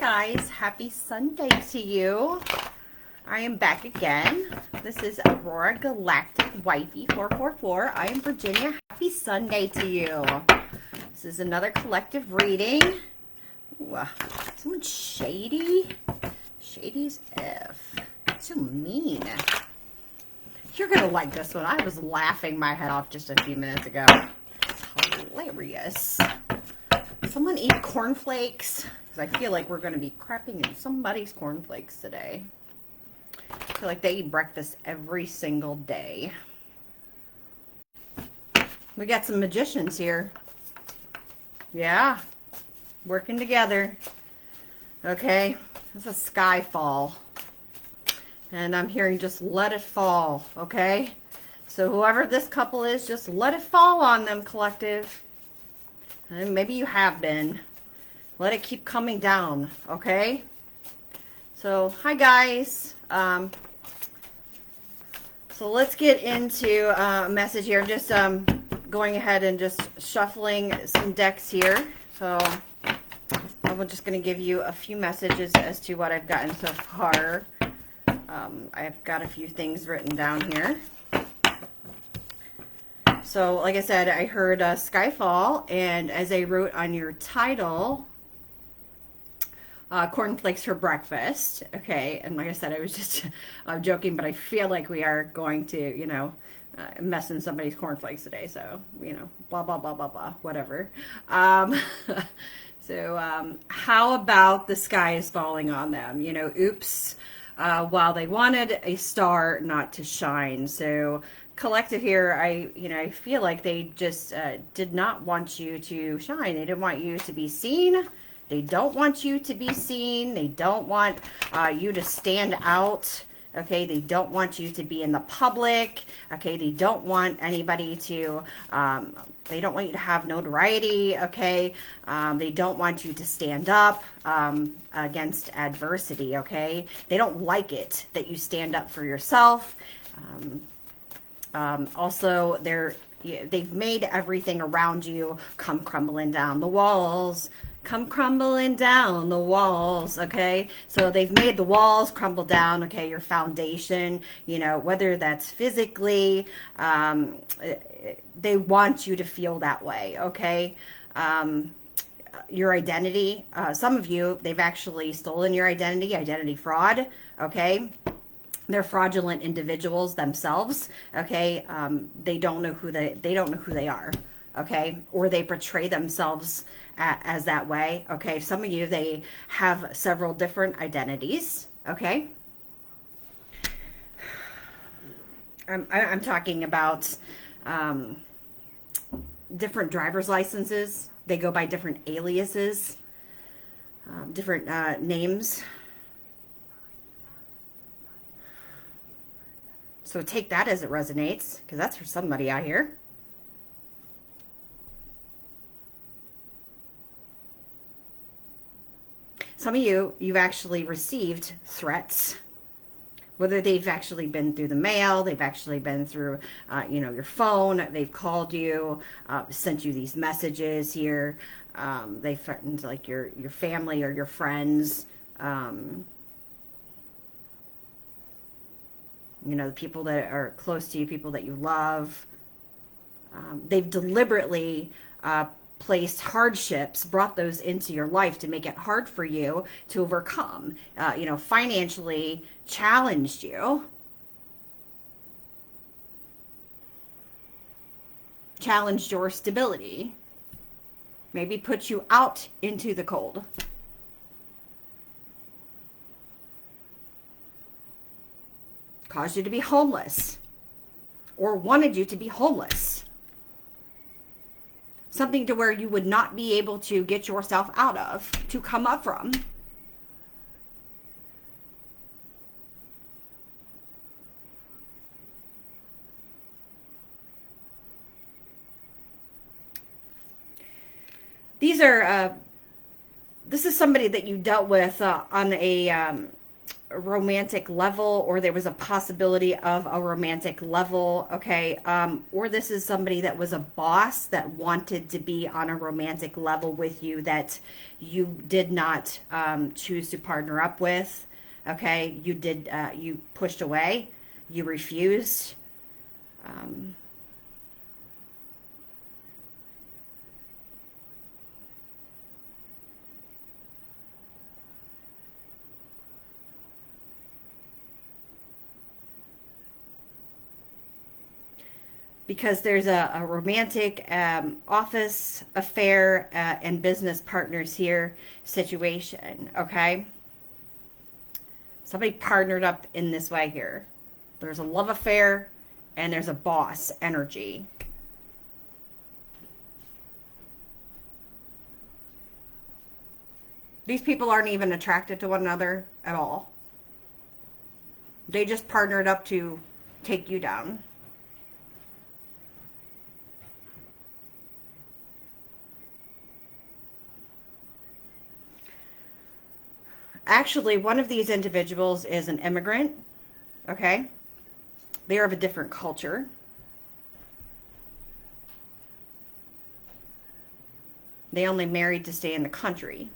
guys, happy Sunday to you. I am back again. This is Aurora Galactic Wifey 444. I am Virginia. Happy Sunday to you. This is another collective reading. Ooh, someone's shady. Shady's F. So mean. You're gonna like this one. I was laughing my head off just a few minutes ago. It's hilarious. Someone eat cornflakes. I feel like we're going to be crapping in somebody's cornflakes today. I feel like they eat breakfast every single day. We got some magicians here. Yeah. Working together. Okay. It's a sky fall. And I'm hearing just let it fall. Okay. So whoever this couple is, just let it fall on them, collective. And maybe you have been. Let it keep coming down, okay? So, hi guys. So let's get into a message here. I'm just going ahead and just shuffling some decks here. So I'm just going to give you a few messages as to what I've gotten so far. I've got a few things written down here. So, like I said, I heard Skyfall, and as I wrote on your title, cornflakes for breakfast. Okay, and like I said, I was just joking, but I feel like we are going to, you know, mess in somebody's cornflakes today. So, you know, blah, blah, blah, blah, blah, whatever. So, how about the sky is falling on them? You know, oops, while they wanted a star not to shine. So, collective here, I feel like they just did not want you to shine. They didn't want you to be seen. They don't want you to be seen. They don't want you to stand out. Okay, they don't want you to be in the public. Okay, they don't want anybody to, they don't want you to have notoriety. Okay, they don't want you to stand up against adversity. Okay, they don't like it that you stand up for yourself. Also, they've made everything around you come crumbling down the walls. Come crumbling down the walls, okay? So they've made the walls crumble down, okay? Your foundation, you know, whether that's physically, they want you to feel that way, okay? Your identity, some of you, they've actually stolen your identity fraud, okay? They're fraudulent individuals themselves, okay? They don't know who they are, okay? Or they portray themselves as that way, okay? Some of you, they have several different identities, okay? I'm talking about different driver's licenses. They go by different aliases, different names. So take that as it resonates, because that's for somebody out here. Some of you've actually received threats, whether they've actually been through the mail, they've actually been through, you know, your phone, they've called you, sent you these messages here. They threatened like your family or your friends. You know, the people that are close to you, people that you love. They've deliberately placed hardships, brought those into your life to make it hard for you to overcome. You know, financially challenged you. Challenged your stability. Maybe put you out into the cold. Caused you to be homeless, or wanted you to be homeless. Something to where you would not be able to get yourself out of, to come up from. This is somebody that you dealt with on a romantic level, or there was a possibility of a romantic level, okay? Or this is somebody that was a boss that wanted to be on a romantic level with you that you did not choose to partner up with, okay? You pushed away, you refused. Because there's a romantic office affair and business partners here situation, okay? Somebody partnered up in this way here. There's a love affair and there's a boss energy. These people aren't even attracted to one another at all. They just partnered up to take you down. Actually, one of these individuals is an immigrant, okay? They are of a different culture. They only married to stay in the country.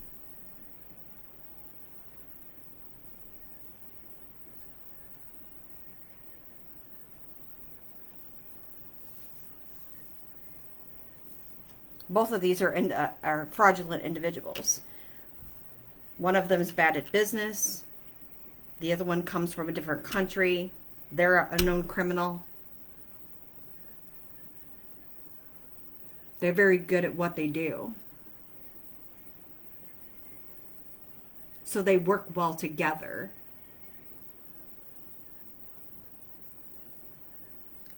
Both of these are fraudulent individuals. One of them is bad at business. The other one comes from a different country. They're a known criminal. They're very good at what they do. So they work well together.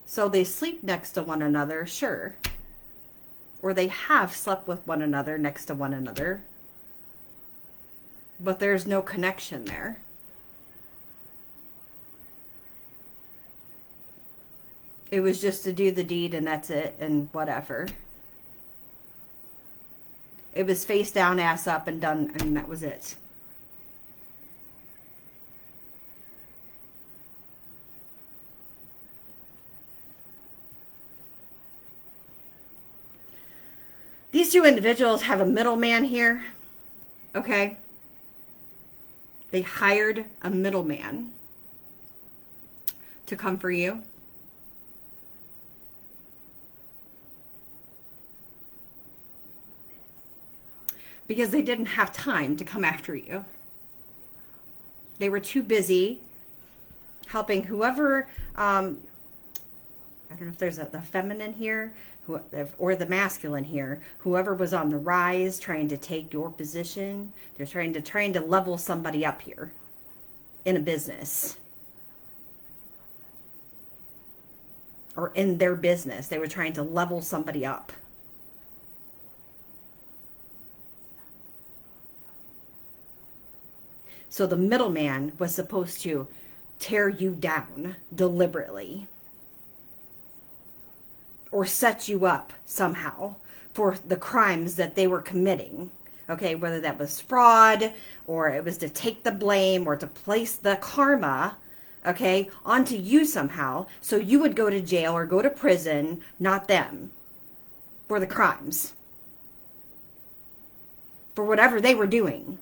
So they sleep next to one another, sure. Or they have slept with one another next to one another. But there's no connection there. It was just to do the deed and that's it and whatever. It was face down, ass up and done, and that was it. These two individuals have a middleman here, okay? They hired a middleman to come for you. Because they didn't have time to come after you. They were too busy helping whoever, I don't know if there's the feminine here, or the masculine here, whoever was on the rise trying to take your position. They're trying to level somebody up here in a business or in their business. They were trying to level somebody up. So the middleman was supposed to tear you down deliberately or set you up somehow for the crimes that they were committing. Okay, whether that was fraud or it was to take the blame or to place the karma, okay, onto you somehow so you would go to jail or go to prison, not them, for the crimes, for whatever they were doing,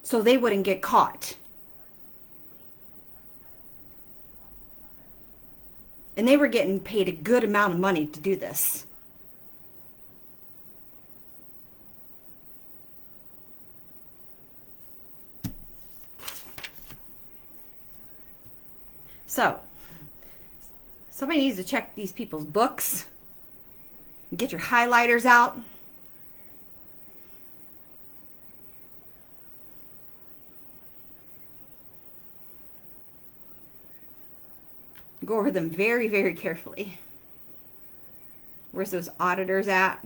so they wouldn't get caught. And they were getting paid a good amount of money to do this. So, somebody needs to check these people's books. Get your highlighters out. Go over them very, very carefully. Where's those auditors at?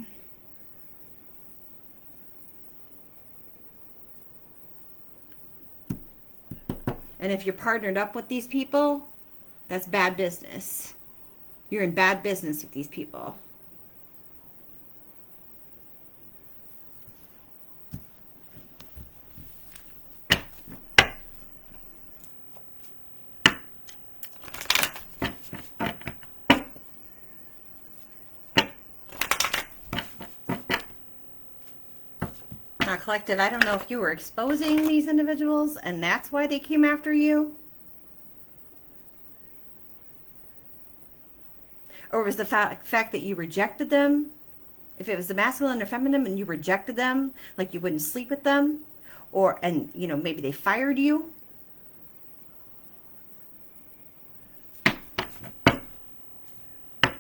And if you're partnered up with these people, that's bad business. You're in bad business with these people. Collective, I don't know if you were exposing these individuals and that's why they came after you. Or was the fact that you rejected them? If it was the masculine or feminine and you rejected them, like you wouldn't sleep with them, and you know, maybe they fired you.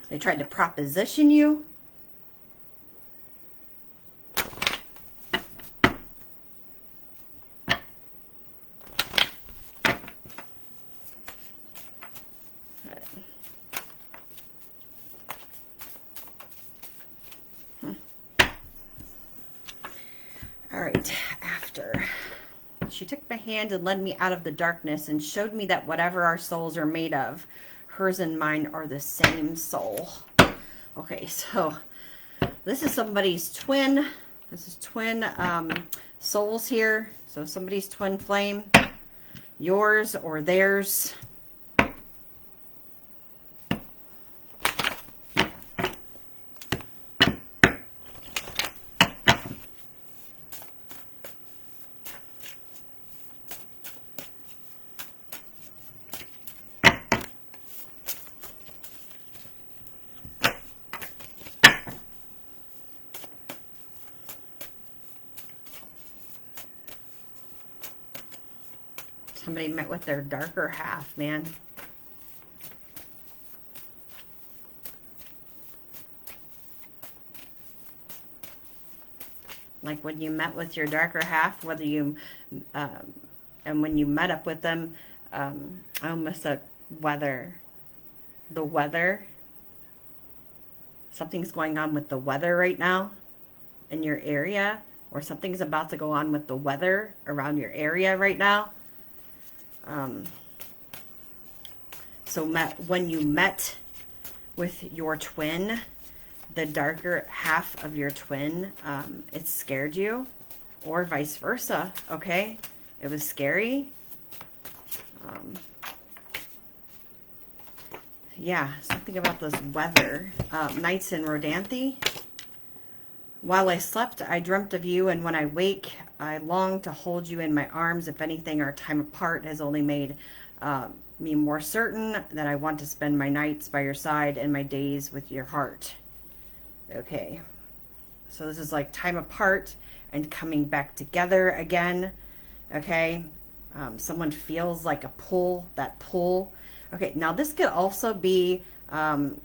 They tried to proposition you. All right, after. She took my hand and led me out of the darkness and showed me that whatever our souls are made of, hers and mine are the same soul. Okay, so this is somebody's twin. This is twin souls here. So somebody's twin flame, yours or theirs. Somebody met with their darker half, man. Like when you met with your darker half, whether you, and when you met up with them, I almost said weather. The weather. Something's going on with the weather right now in your area, or something's about to go on with the weather around your area right now. So when you met with your twin, the darker half of your twin, it scared you, or vice versa, okay? It was scary. Yeah, something about this weather. Nights in Rodanthe. While I slept, I dreamt of you, and when I wake, I long to hold you in my arms. If anything, our time apart has only made me more certain that I want to spend my nights by your side and my days with your heart. Okay, so this is like time apart and coming back together again. Okay, someone feels like a pull, that pull. Okay, now this could also be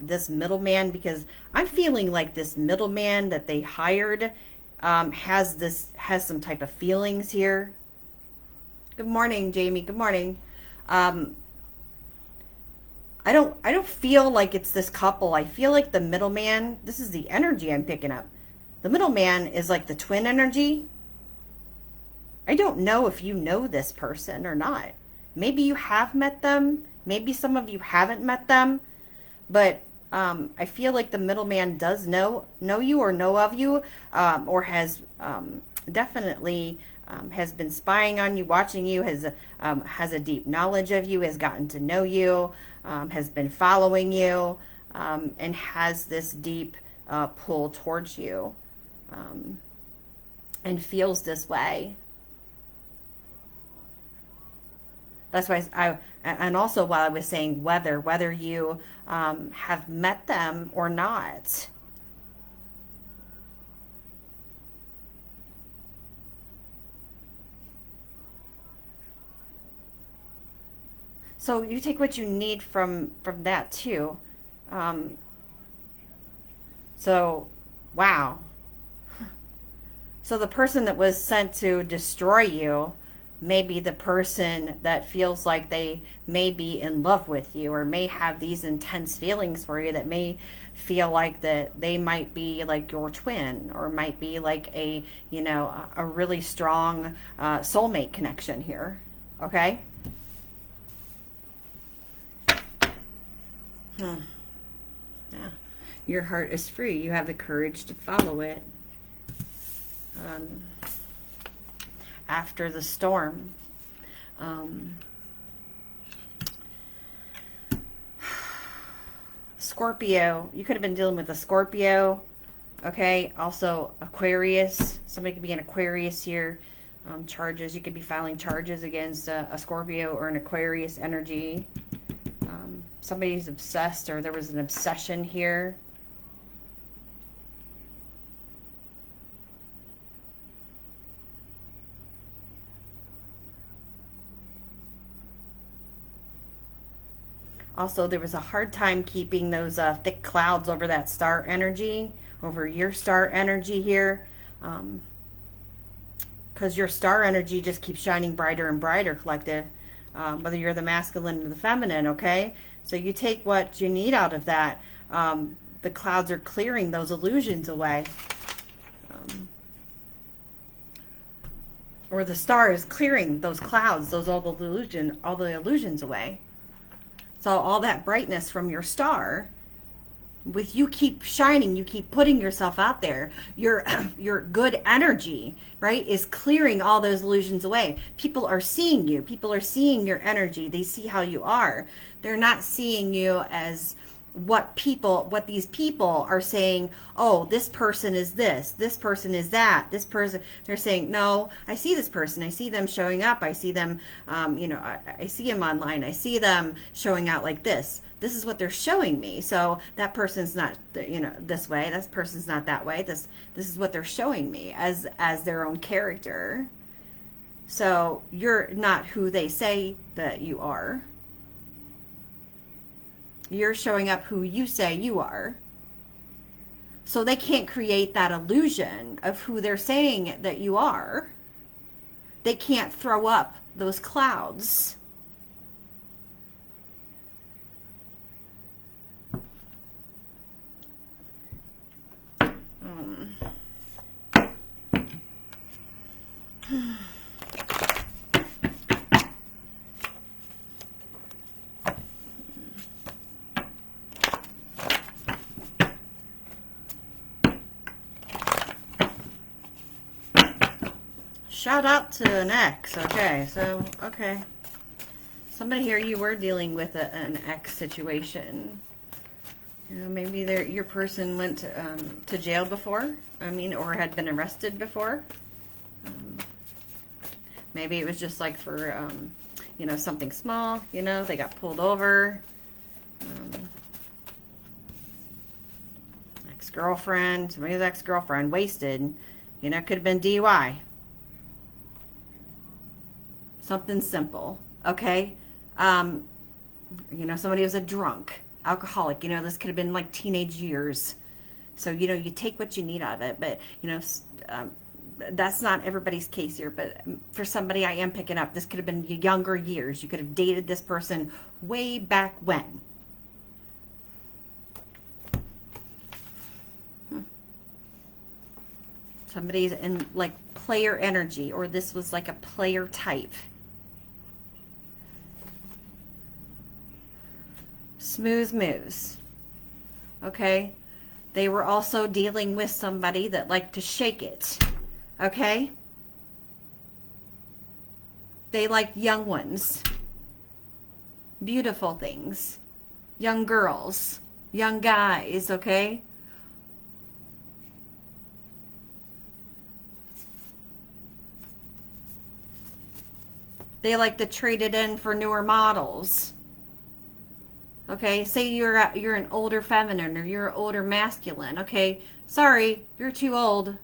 this middleman, because I'm feeling like this middleman that they hired has some type of feelings here. Good morning, Jamie. Good morning. I don't feel like it's this couple. I feel like the middleman, this is the energy I'm picking up. The middleman is like the twin energy. I don't know if you know this person or not. Maybe you have met them. Maybe some of you haven't met them. But I feel like the middleman does know you or know of you, or has definitely has been spying on you, watching you, has a deep knowledge of you, has gotten to know you, has been following you, and has this deep pull towards you, and feels this way. That's why and also while I was saying whether you have met them or not. So you take what you need from that too. So, wow. So the person that was sent to destroy you may be the person that feels like they may be in love with you, or may have these intense feelings for you, that may feel like that they might be like your twin, or might be like a, you know, a really strong soulmate connection here. Okay. Yeah. Your heart is free. You have the courage to follow it. After the storm. Scorpio. You could have been dealing with a Scorpio. Okay, also Aquarius. Somebody could be an Aquarius here. Charges. You could be filing charges against a Scorpio or an Aquarius energy. Somebody's obsessed, or there was an obsession here. Also, there was a hard time keeping those thick clouds over that star energy, over your star energy here. Because your star energy just keeps shining brighter and brighter, collective. Whether you're the masculine or the feminine, okay? So you take what you need out of that. The clouds are clearing those illusions away. Or the star is clearing those clouds, all the illusions away. So all that brightness from your star, with you keep shining, you keep putting yourself out there, your good energy, right, is clearing all those illusions away. People are seeing you. People are seeing your energy. They see how you are. They're not seeing you as what these people are saying, oh, this person is this person is that, this person. They're saying, no, I see this person. I see them showing up. I see them, I see them online. I see them showing out like this. This is what they're showing me. So that person's not, this way. That person's not that way. This is what they're showing me as their own character. So you're not who they say that you are. You're showing up who you say you are. So they can't create that illusion of who they're saying that you are. They can't throw up those clouds. Shout out to an ex. Okay, so, okay. Somebody here, you were dealing with an ex situation. Maybe your person went to jail before. Or had been arrested before. Maybe it was just like for, something small. They got pulled over. Ex-girlfriend, somebody's ex-girlfriend, wasted. Could have been DUI. Something simple, okay? Somebody was a drunk, alcoholic. This could have been like teenage years. So, you take what you need out of it. But, that's not everybody's case here. But for somebody I am picking up, this could have been younger years. You could have dated this person way back when. Somebody's in like player energy, or this was like a player type. Smooth moves. Okay? They were also dealing with somebody that liked to shake it. Okay? They like young ones. Beautiful things. Young girls. Young guys, okay? They like to trade it in for newer models. Okay, say you're an older feminine or you're an older masculine. Okay, sorry, you're too old.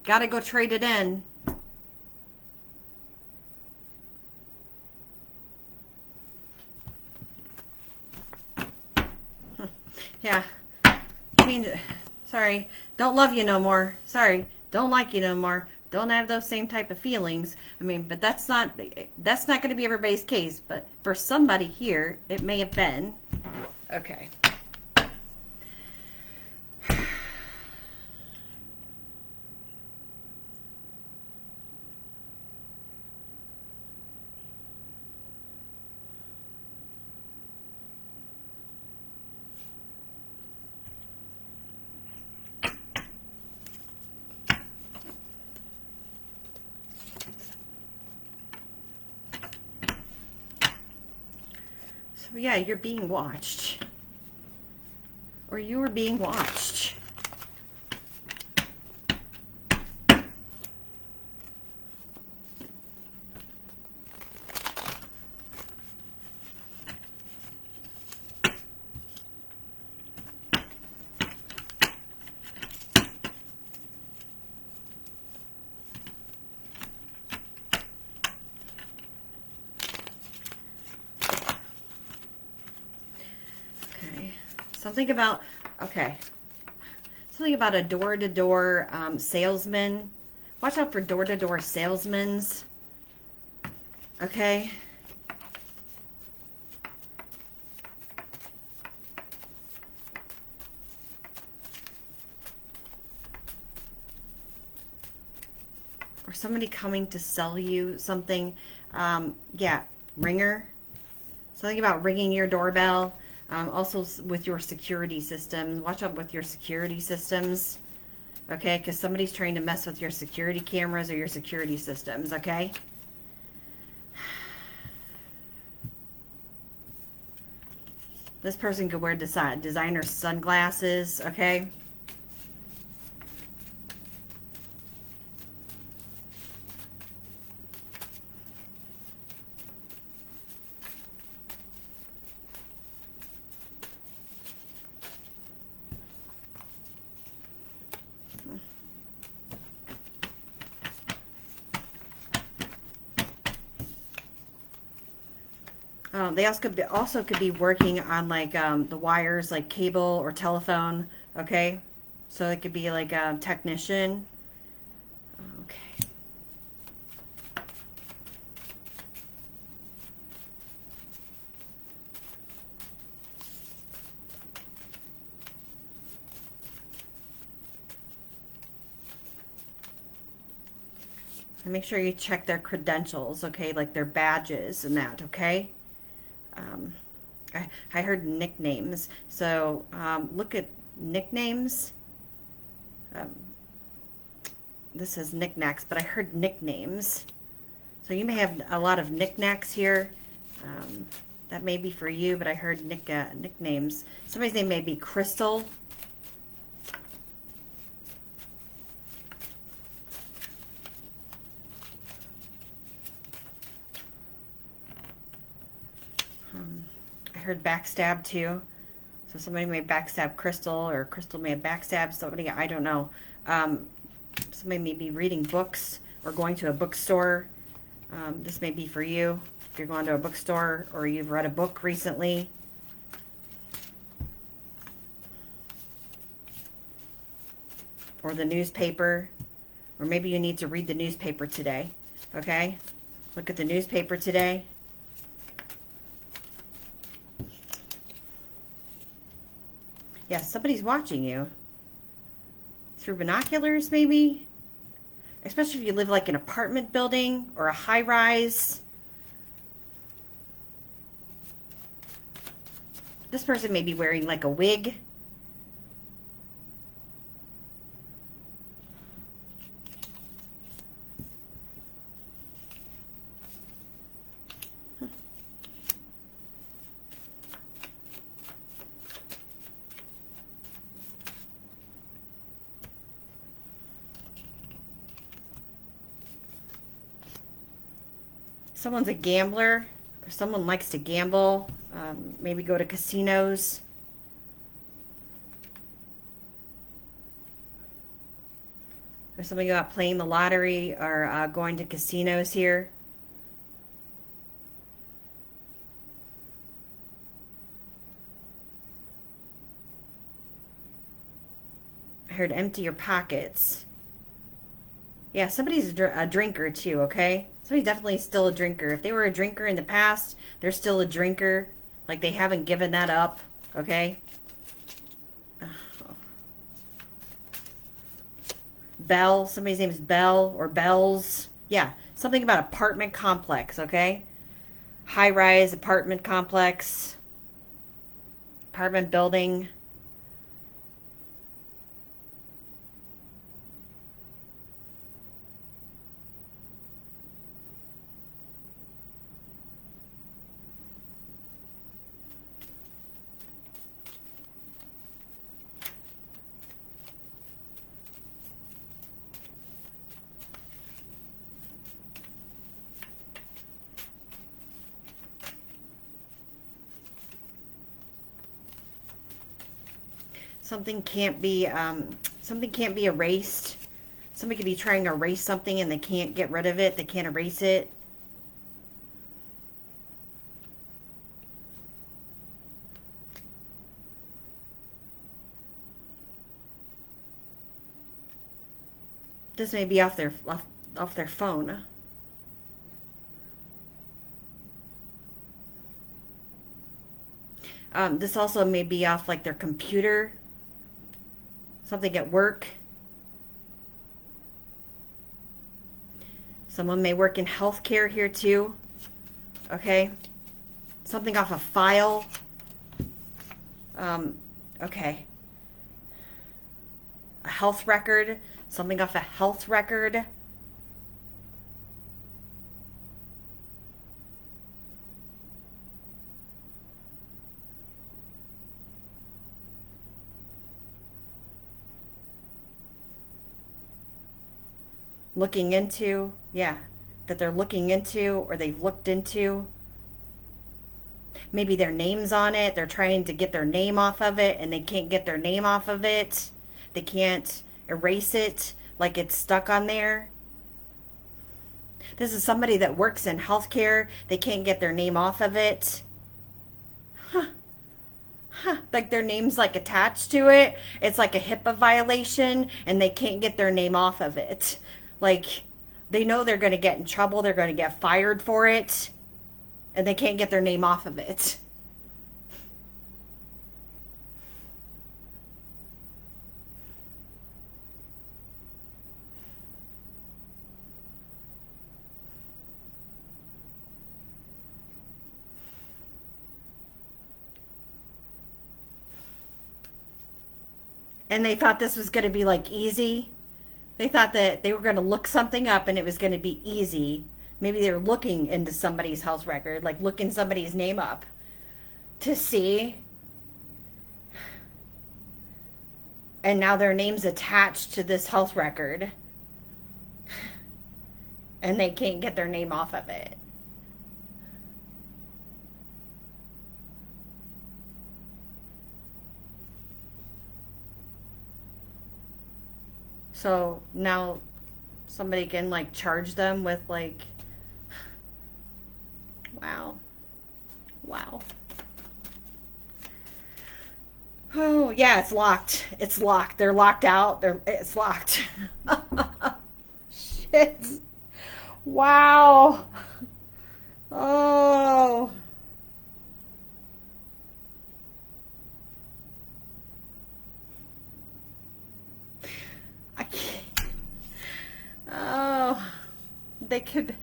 Gotta go trade it in. Yeah, sorry, don't love you no more. Sorry, don't like you no more. Don't have those same type of feelings. But that's not going to be everybody's case. But for somebody here, it may have been. Okay. So yeah, you're being watched. Or you were being watched. Something about, okay. Something about a door-to-door salesman. Watch out for door-to-door salesmen. Okay. Or somebody coming to sell you something. Yeah, ringer. Something about ringing your doorbell. Also with your security systems. Watch out with your security systems. Okay, because somebody's trying to mess with your security cameras or your security systems, okay? This person could wear designer sunglasses, okay? They also could be working on like the wires, like cable or telephone. Okay, so it could be like a technician. Okay. And make sure you check their credentials. Okay, like their badges and that. Okay. I heard nicknames, so look at nicknames. This says knickknacks, but I heard nicknames. So you may have a lot of knickknacks here. That may be for you, but I heard nicknames. Somebody's name may be Crystal. I heard backstab too. So somebody may backstab Crystal, or Crystal may have backstabbed somebody. I don't know. Somebody may be reading books or going to a bookstore. This may be for you if you're going to a bookstore or you've read a book recently. Or the newspaper. Or maybe you need to read the newspaper today. Okay? Look at the newspaper today. Yeah, somebody's watching you. Through binoculars, maybe? Especially if you live like an apartment building or a high-rise. This person may be wearing like a wig. Someone's a gambler, or someone likes to gamble, maybe go to casinos. There's something about playing the lottery or going to casinos here. I heard empty your pockets. Yeah, somebody's a drinker too, okay? Somebody's definitely still a drinker. If they were a drinker in the past, they're still a drinker. Like they haven't given that up, okay? Bell, somebody's name is Bell or Bells. Yeah, something about apartment complex, okay? High-rise apartment complex, apartment building. Something can't be erased. Somebody could be trying to erase something and they can't get rid of it. They can't erase it. This may be off their phone. This also may be off like their computer, something at work. Someone may work in healthcare here too. Okay, something off a file. Okay, a health record, something off a health record. Looking into, yeah, that they're looking into or they've looked into. Maybe their name's on it. They're trying to get their name off of it and they can't get their name off of it. They can't erase it, like it's stuck on there. This is somebody that works in healthcare. They can't get their name off of it. Huh. Huh. Like their name's like attached to it. It's like a HIPAA violation and they can't get their name off of it. Like they know they're going to get in trouble. They're going to get fired for it. And they can't get their name off of it. And they thought this was going to be like easy. They thought that they were going to look something up and it was going to be easy. Maybe they were looking into somebody's health record, like looking somebody's name up to see. And now their name's attached to this health record. And they can't get their name off of it. So now somebody can like charge them with like, wow. Wow. Oh, yeah, it's locked. It's locked. They're locked out. It's locked. Shit. Wow. Oh. I can't. Oh. They could,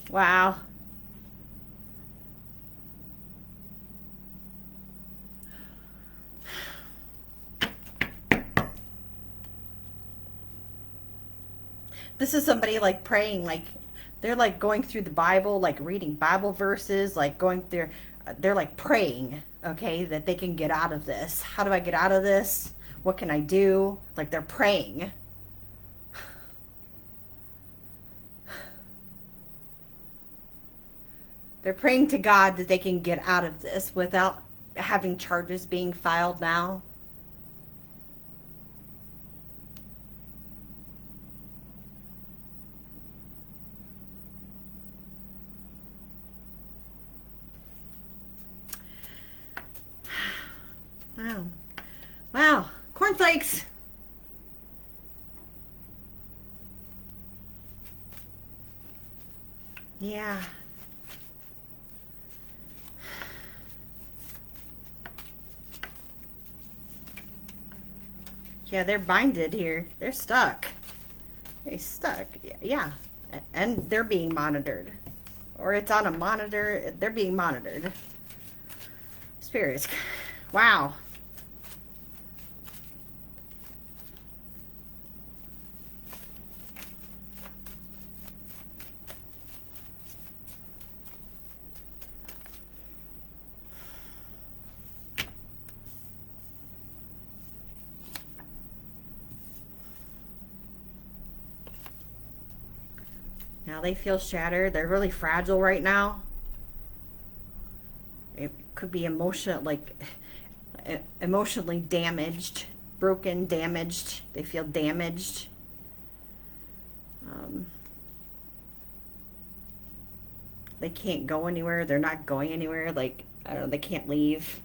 wow. This is somebody like praying, like they're like going through the Bible, like reading Bible verses, like going through, they're like praying, okay, that they can get out of this. How do I get out of this? What can I do? Like they're praying. They're praying to God that they can get out of this without having charges being filed now. Wow. Wow. Cornflakes. Yeah. Yeah, they're binded here. They're stuck. They're stuck. Yeah. And they're being monitored. Or it's on a monitor. They're being monitored. Spirits. Wow. Now they feel shattered. They're really fragile right now. It could be emotionally damaged, broken, damaged. They feel damaged. They can't go anywhere. They're not going anywhere. Like, I don't know, they can't leave.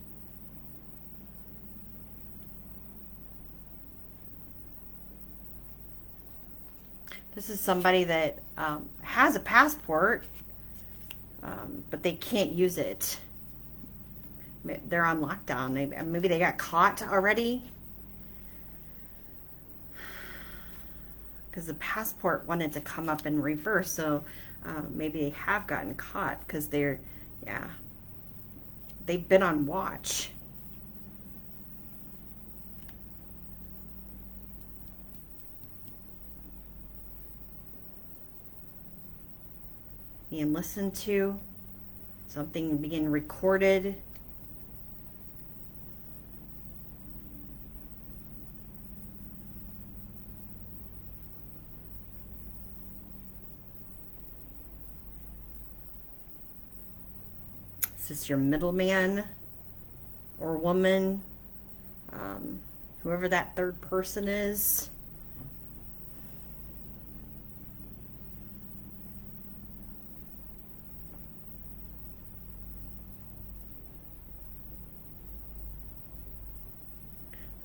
This is somebody that has a passport, but they can't use it. They're on lockdown. Maybe they got caught already. Because the passport wanted to come up in reverse, so maybe they have gotten caught because they've been on watch. Being listened to, something being recorded. Is this your middleman or woman? Whoever that third person is.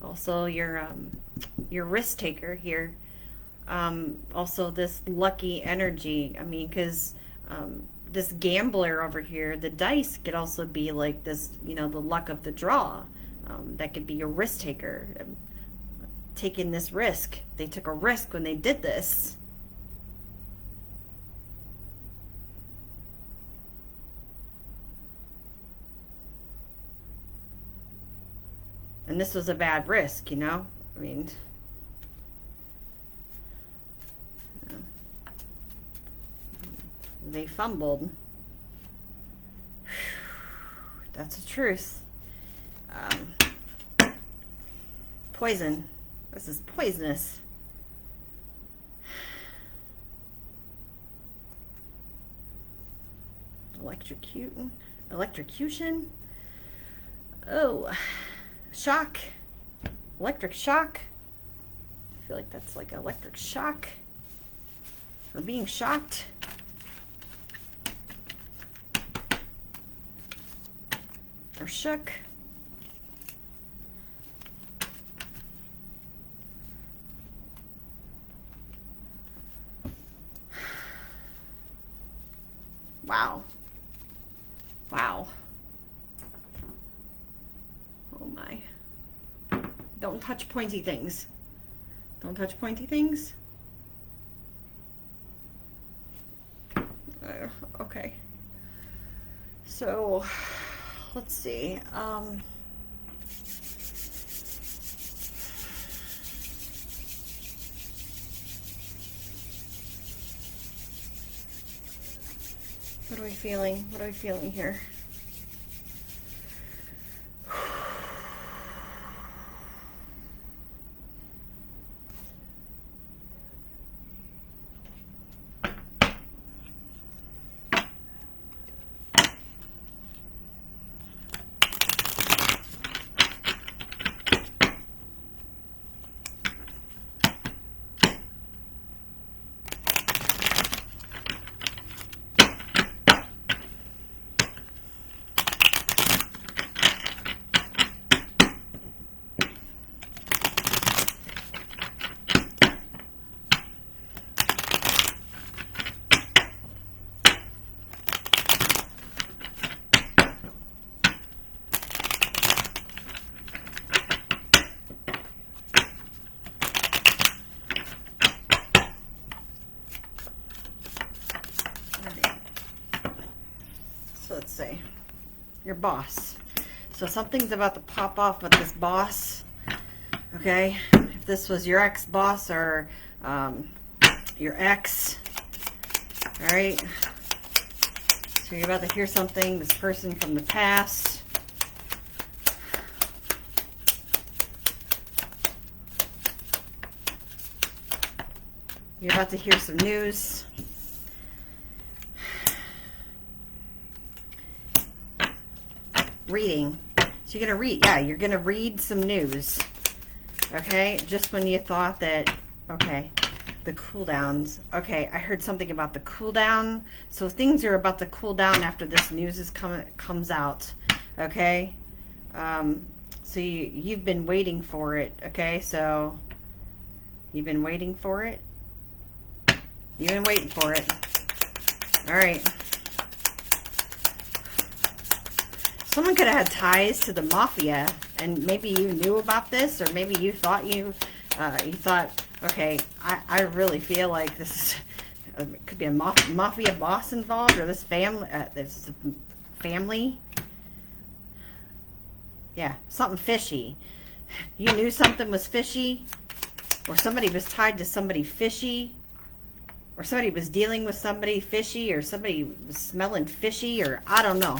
Also, your risk taker here. Also, this lucky energy. I mean, because this gambler over here, the dice could also be like this, you know, the luck of the draw. That could be your risk taker. Taking this risk. They took a risk when they did this. And this was a bad risk, you know? I mean, they fumbled. That's the truth. Poison. This is poisonous. Electrocution. Oh, shock. Electric shock. I feel like that's like electric shock. Or being shocked. Or shook. Wow. Wow. Oh my. Don't touch pointy things. Don't touch pointy things. Okay. So, let's see. What are we feeling? What are we feeling here? Let's say your boss. So something's about to pop off with this boss. Okay, if this was your ex-boss or your ex, all right. So you're about to hear something. This person from the past. You're about to hear some news. Reading. So you're gonna read, yeah, you're gonna read some news. Okay, just when you thought that, okay, the cool downs. Okay, I heard something about the cool down. So things are about to cool down after this news comes out. Okay, so you've been waiting for it. Okay, so you've been waiting for it. You've been waiting for it. All right. Someone could have had ties to the mafia, and maybe you knew about this, or maybe you thought you thought, okay, I really feel like this is, could be a mafia boss involved, or this family. Yeah, something fishy. You knew something was fishy, or somebody was tied to somebody fishy, or somebody was dealing with somebody fishy, or somebody was smelling fishy, or I don't know.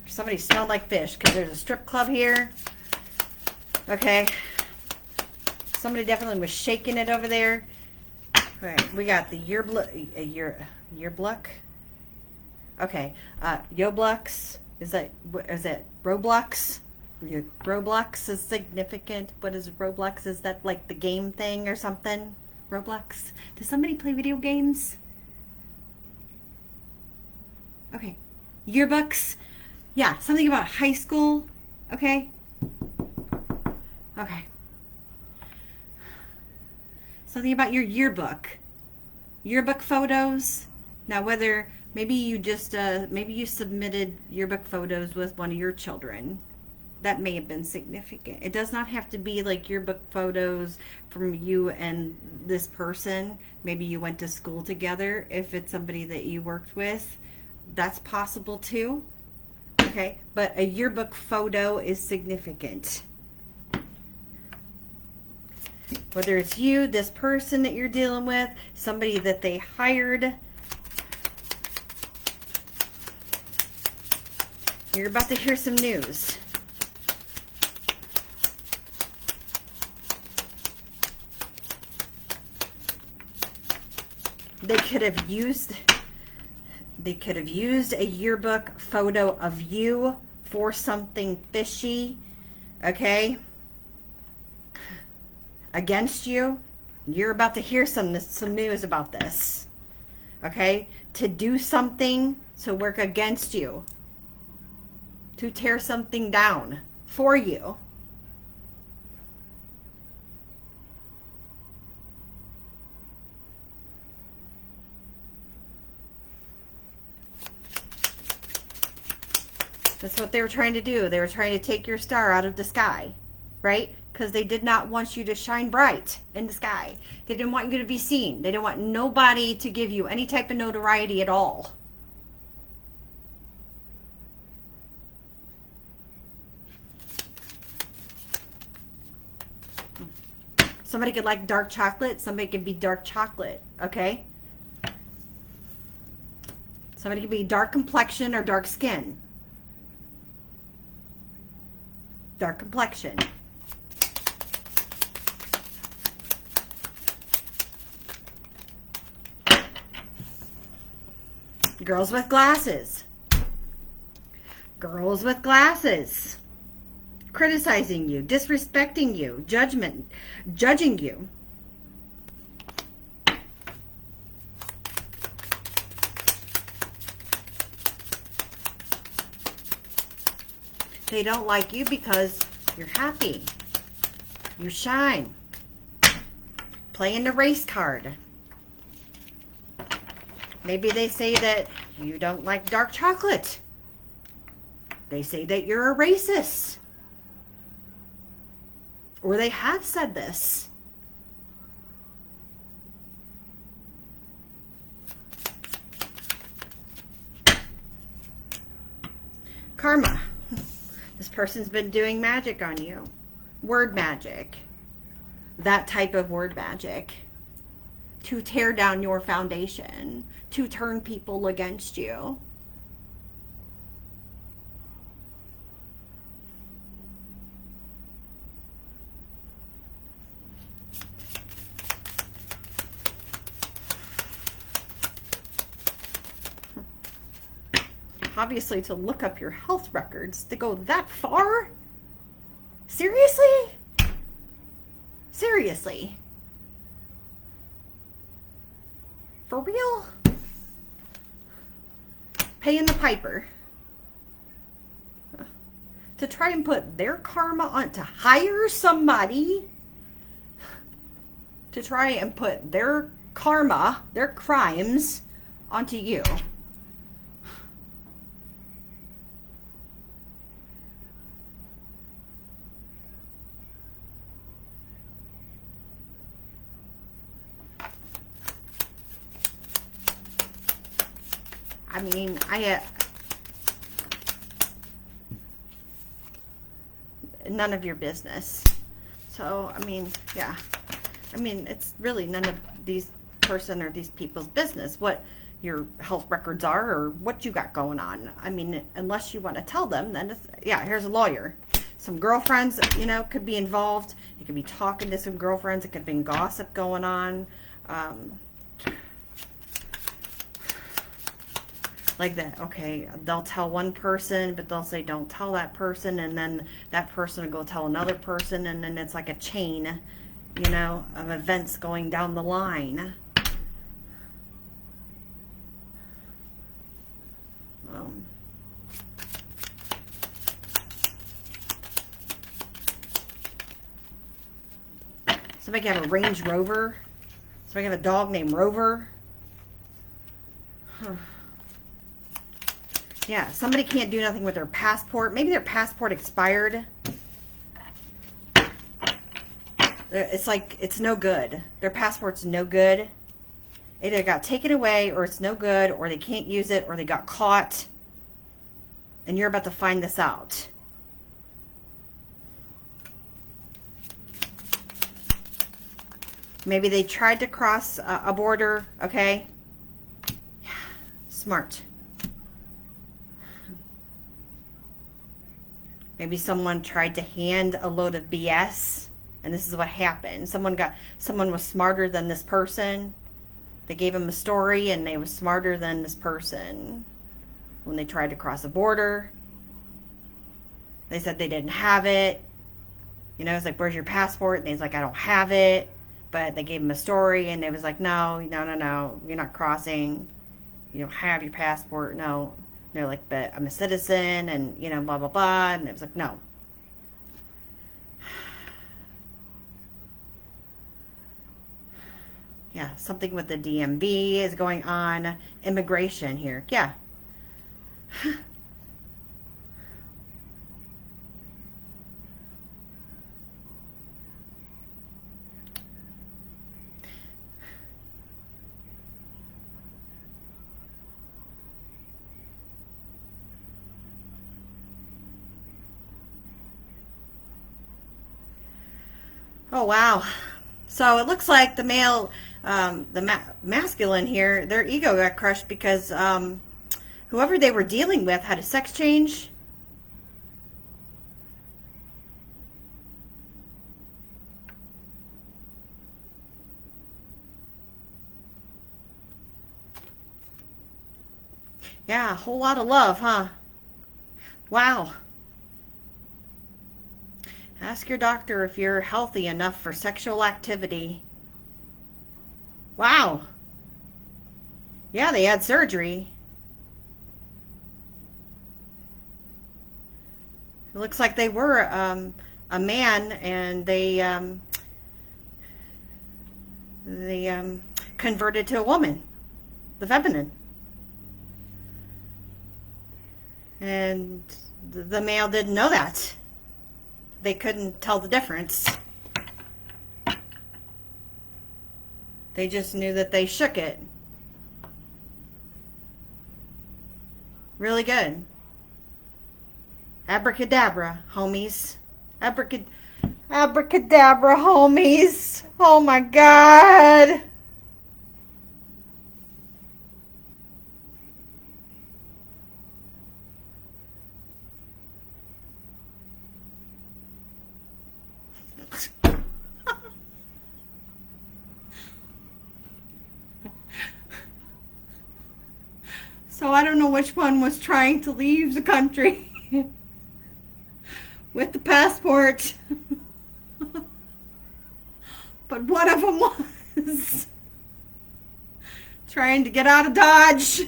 Somebody smelled like fish because there's a strip club here. Okay. Somebody definitely was shaking it over there. All right, we got the yearbook. Okay, Yoblux. Is that Roblox? Roblox is significant. What is Roblox? Is that like the game thing or something? Roblox. Does somebody play video games? Okay, yearbooks. Yeah, something about high school. Okay. Okay. Something about your yearbook. Yearbook photos. Now, whether maybe you just maybe you submitted yearbook photos with one of your children. That may have been significant. It does not have to be like yearbook photos from you and this person. Maybe you went to school together. If it's somebody that you worked with, that's possible too. Okay, but a yearbook photo is significant. Whether it's you, this person that you're dealing with, somebody that they hired. You're about to hear some news. They could have used a yearbook photo of you for something fishy, okay? Against you. You're about to hear some news about this, okay? To do something to work against you, to tear something down for you. That's what they were trying to do. They were trying to take your star out of the sky, right? Because they did not want you to shine bright in the sky. They didn't want you to be seen. They didn't want nobody to give you any type of notoriety at all. Somebody could like dark chocolate. Somebody could be dark chocolate, okay? Somebody could be dark complexion or dark skin. Dark complexion. Girls with glasses. Girls with glasses. Criticizing you, disrespecting you, judging you. They don't like you because you're happy. You shine. Playing the race card. Maybe they say that you don't like dark chocolate. They say that you're a racist. Or they have said this. Karma. This person's been doing magic on you. Word magic. That type of word magic. To tear down your foundation. To turn people against you. Obviously, to look up your health records, to go that far? Seriously? Seriously? For real? Paying the piper. to try and put their karma on, to hire somebody to try and put their karma, their crimes onto you. I mean, none of your business. So, I mean, yeah. I mean, it's really none of these person or these people's business what your health records are or what you got going on. I mean, unless you want to tell them, then it's, yeah, here's a lawyer. Some girlfriends, you know, could be involved. You could be talking to some girlfriends. It could be gossip going on. Like that, okay, they'll tell one person, but they'll say don't tell that person, and then that person will go tell another person, and then it's like a chain, you know, of events going down the line. Somebody can have a Range Rover. Somebody can have a dog named Rover. Huh. Yeah, somebody can't do nothing with their passport. Maybe their passport expired. It's like, it's no good. Their passport's no good. It either got taken away, or it's no good, or they can't use it, or they got caught. And you're about to find this out. Maybe they tried to cross a border, okay? Yeah, smart. Maybe someone tried to hand a load of BS, and this is what happened. Someone was smarter than this person. They gave them a story, and they were smarter than this person. When they tried to cross a border, they said they didn't have it. You know, it's like, where's your passport? And he's like, I don't have it. But they gave him a story, and they was like, no, you're not crossing. You don't have your passport, no. And they're like, but I'm a citizen, and, you know, blah, blah, blah. And it was like, no. Yeah, something with the DMV is going on. Immigration here. Yeah. Oh, wow. So it looks like the male, masculine here, their ego got crushed because whoever they were dealing with had a sex change. Yeah, a whole lot of love, huh? Wow. Ask your doctor if you're healthy enough for sexual activity. Wow. Yeah, they had surgery. It looks like they were a man, and they converted to a woman, the feminine. And the male didn't know that. They couldn't tell the difference. They just knew that they shook it. Really good. Abracadabra, homies. Abracadabra, homies. Oh my God. So I don't know which one was trying to leave the country with the passport. But one of them was trying to get out of Dodge.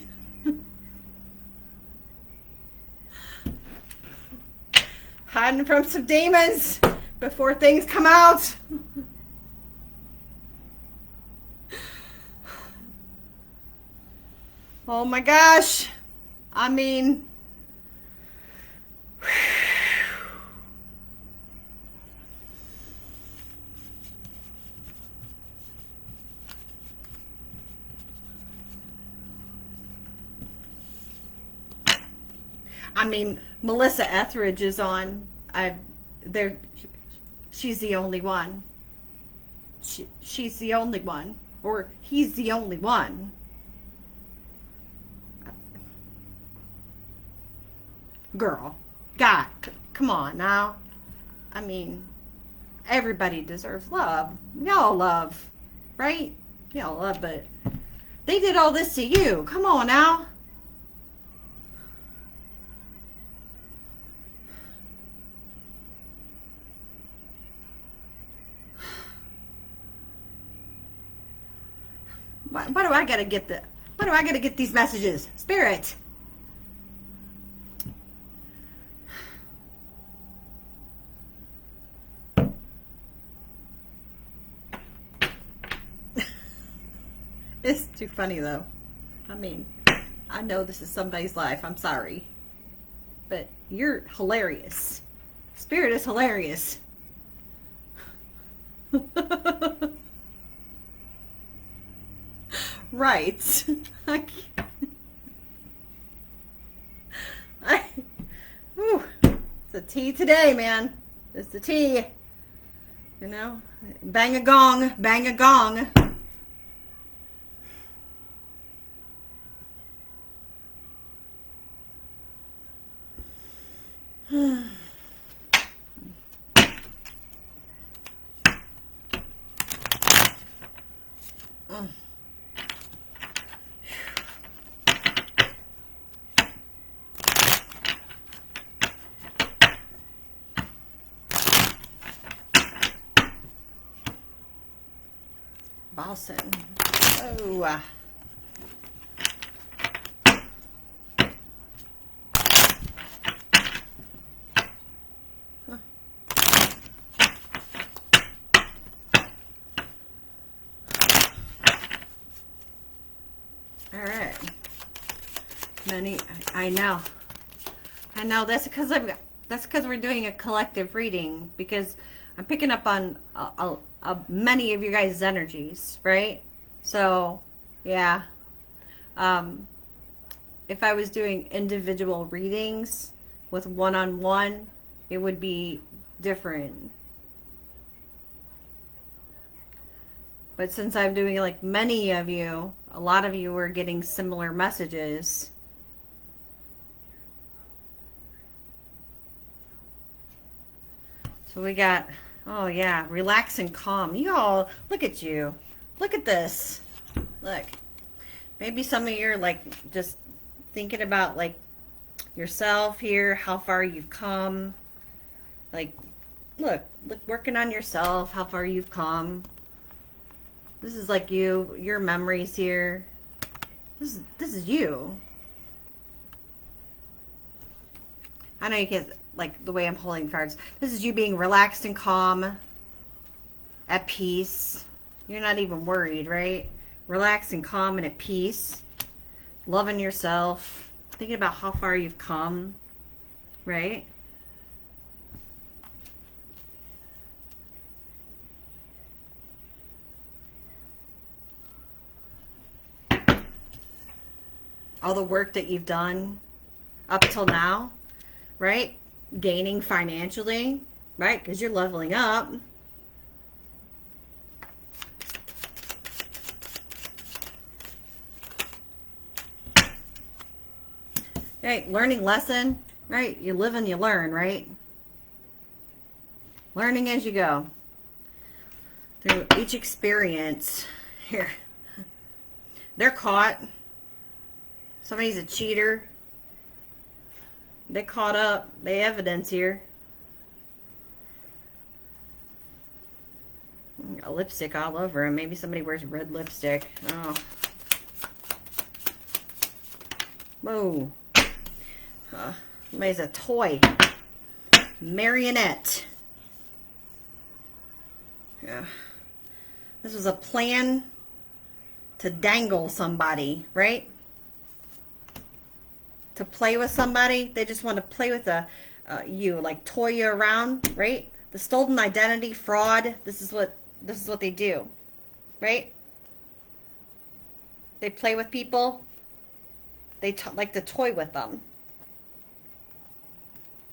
hiding from some demons before things come out. Oh my gosh. I mean, Melissa Etheridge is on. She's the only one. She's the only one, or he's the only one. Girl, God, come on now. I mean, everybody deserves love. Y'all love, right? Y'all love, but they did all this to you. Come on now. Why do I gotta get why do I gotta get these messages? Spirit. It's too funny though. I mean, I know this is somebody's life. I'm sorry. But you're hilarious. Spirit is hilarious. Right. It's a tea today, man. It's the tea. You know? Bang a gong. Bang a gong. Boston. Oh. All right. I know. That's because we're doing a collective reading, because I'm picking up on many of you guys' energies, right? So, yeah. If I was doing individual readings with one-on-one, it would be different. But since I'm doing like many of you, a lot of you are getting similar messages. So we got, oh yeah, relax and calm. Y'all, look at you. Look at this. Look. Maybe some of you are like just thinking about like yourself here, how far you've come. Like, look, working on yourself, how far you've come. This is like your memories here. This is you. I know you can't, like the way I'm holding cards. This is you being relaxed and calm, at peace. You're not even worried, right? Relaxed and calm and at peace. Loving yourself. Thinking about how far you've come, right? All the work that you've done up till now, right? Gaining financially, right? Because you're leveling up. Right, learning lesson, right? You live and you learn, right? Learning as you go. Through each experience. Here. They're caught. Somebody's a cheater. They caught up. They evidence here. Got lipstick all over him. Maybe somebody wears red lipstick. Oh. Whoa. Somebody's a toy. Marionette. Yeah. This was a plan to dangle somebody, right? To play with somebody. They just want to play with you, like toy you around, right? The stolen identity, fraud. This is what they do, right? They play with people. They like to toy with them.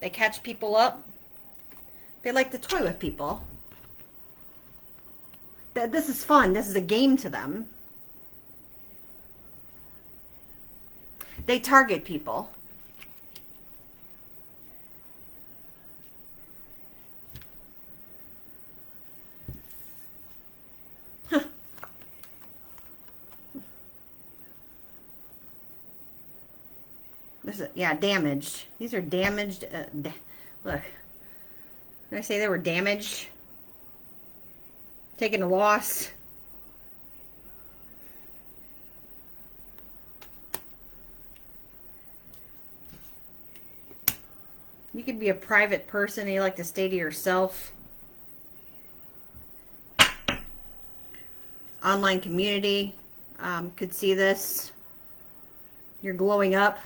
They catch people up. They like to toy with people. This is fun. This is a game to them. They target people. This is, yeah, damaged. These are damaged. Look. Did I say they were damaged? Taking a loss. You could be a private person and you like to stay to yourself. Online community could see this. You're glowing up.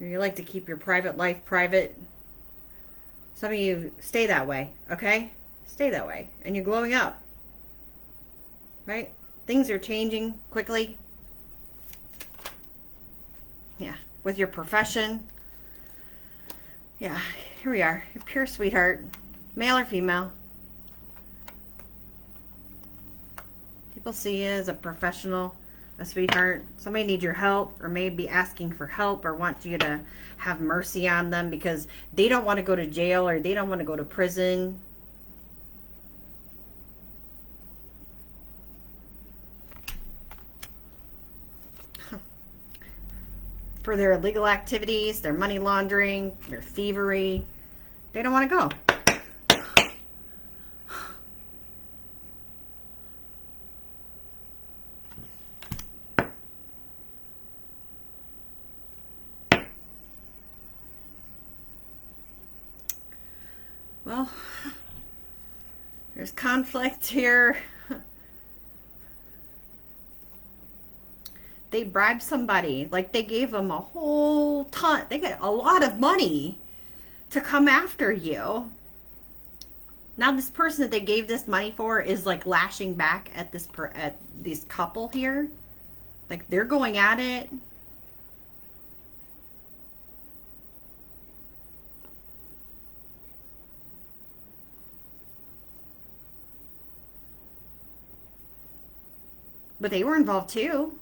You like to keep your private life private. Some of you stay that way, okay? Stay that way. And you're glowing up. Right? Things are changing quickly. Yeah. With your profession. Yeah. Here we are. Your pure sweetheart. Male or female. People see you as a professional, a sweetheart. Somebody needs your help or maybe asking for help or wants you to have mercy on them because they don't want to go to jail or they don't want to go to prison. For their illegal activities, their money laundering, their thievery. They don't want to go. Well, there's conflict here. They bribed somebody, like they gave them a whole ton. They got a lot of money to come after you. Now this person that they gave this money for is like lashing back at this couple here. Like they're going at it. But they were involved too.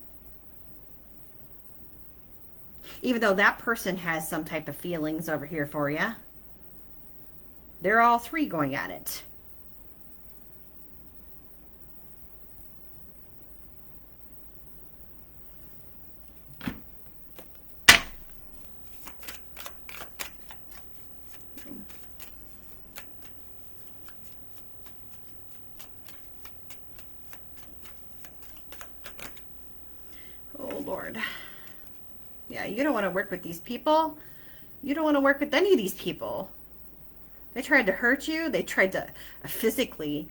Even though that person has some type of feelings over here for you. They're all three going at it. Oh, Lord. Yeah, you don't want to work with these people. You don't want to work with any of these people. They tried to hurt you. They tried to physically,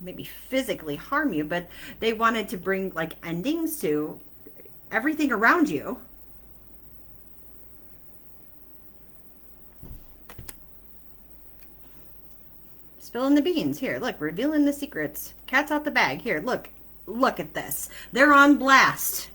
maybe physically harm you, but they wanted to bring like endings to everything around you. Spilling the beans. Here, look, revealing the secrets. Cat's out the bag. Here, look. Look at this. They're on blast.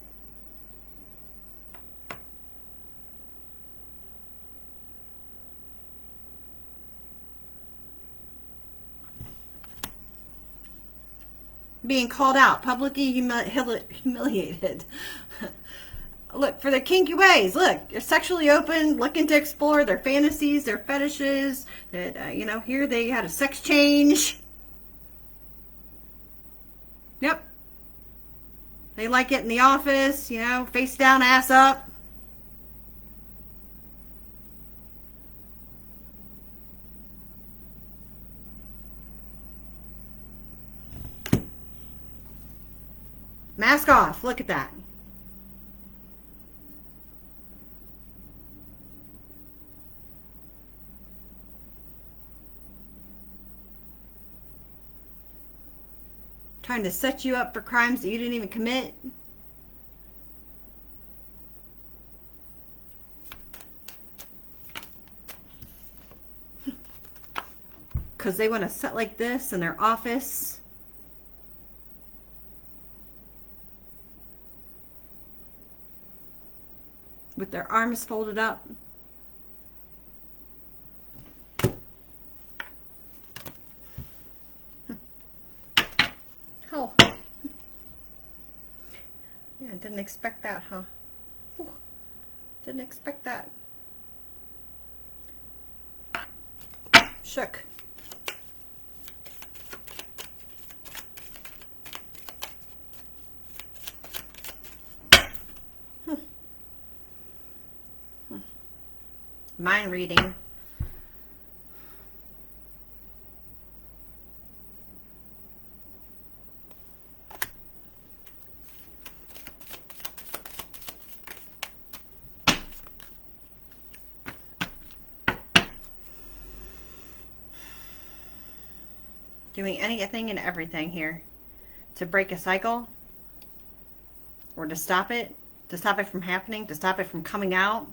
Being called out, publicly humiliated. Look, for their kinky ways. Look, they're sexually open, looking to explore their fantasies, their fetishes. That you know, here they had a sex change. Yep. They like it in the office, you know, face down, ass up. Mask off. Look at that. Trying to set you up for crimes that you didn't even commit. Because they want to sit like this in their office. With their arms folded up. Oh. Yeah, didn't expect that, huh? Ooh, didn't expect that. Shook. Mind reading. Doing anything and everything here to break a cycle or to stop it from happening, to stop it from coming out.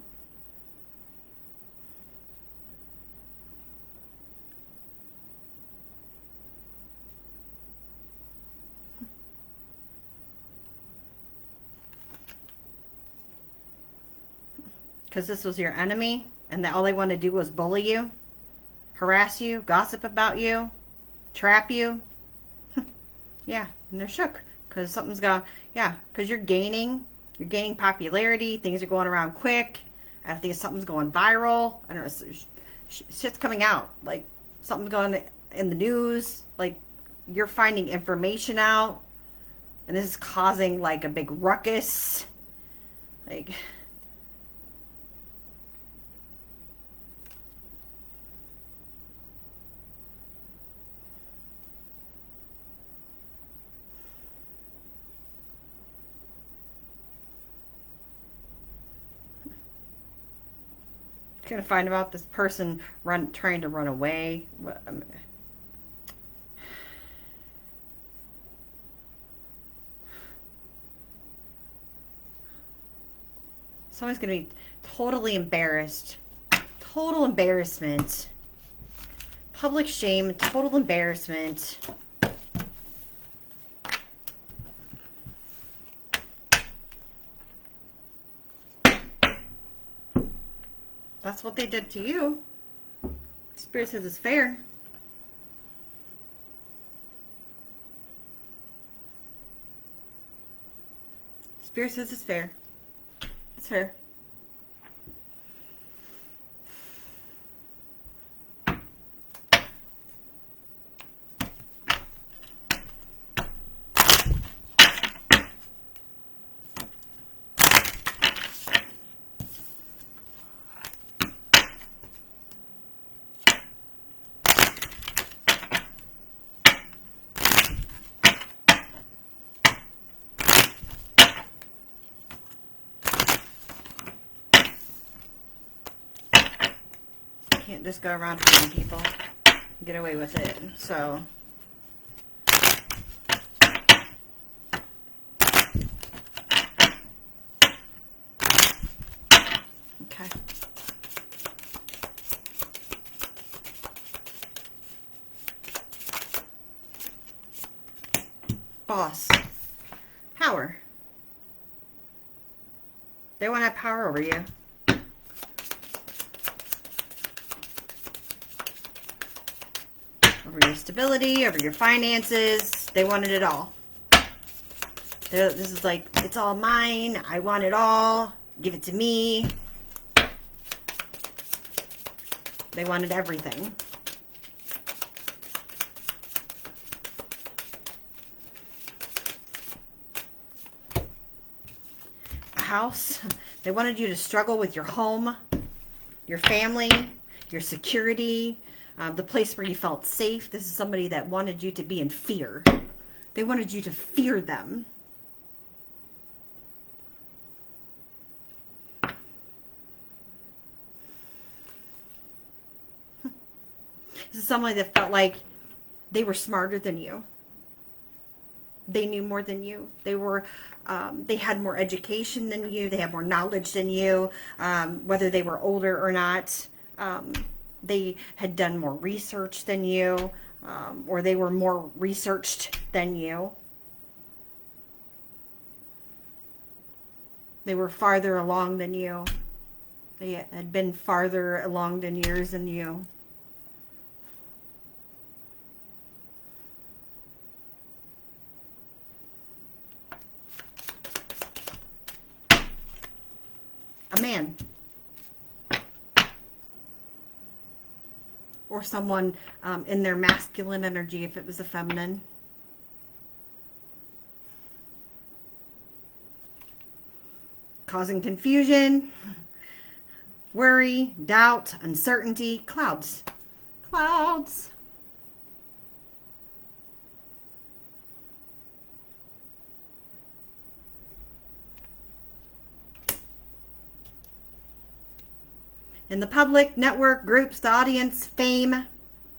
Because this was your enemy and that all they wanted to do was bully you, harass you, gossip about you, trap you. Yeah, and they're shook because something's gone. Yeah, because you're gaining popularity. Things are going around quick. I think something's going viral. I don't know. Shit's coming out. Like something's going in the news. Like you're finding information out, and this is causing like a big ruckus. Like. Gonna find about this person trying to run away. Someone's gonna be totally embarrassed. Total embarrassment. Public shame, total embarrassment. That's what they did to you. Spirit says it's fair. Spirit says it's fair. It's fair. Can't just go around hurting people and get away with it. So okay. Boss. Power. They want to have power over you. Over your stability, over your finances. They wanted it all. This is like, it's all mine. I want it all. Give it to me. They wanted everything. A house. They wanted you to struggle with your home, your family, your security, the place where you felt safe. This is somebody that wanted you to be in fear. They wanted you to fear them. This is somebody that felt like they were smarter than you. They knew more than you. They had more education than you. They had more knowledge than you, whether they were older or not. They had done more research than you, or they were more researched than you. They were farther along than you. They had been farther along in years than you. A man. Or someone in their masculine energy if it was a feminine. Causing confusion, worry, doubt, uncertainty, clouds. Clouds. In the public, network, groups, the audience, fame,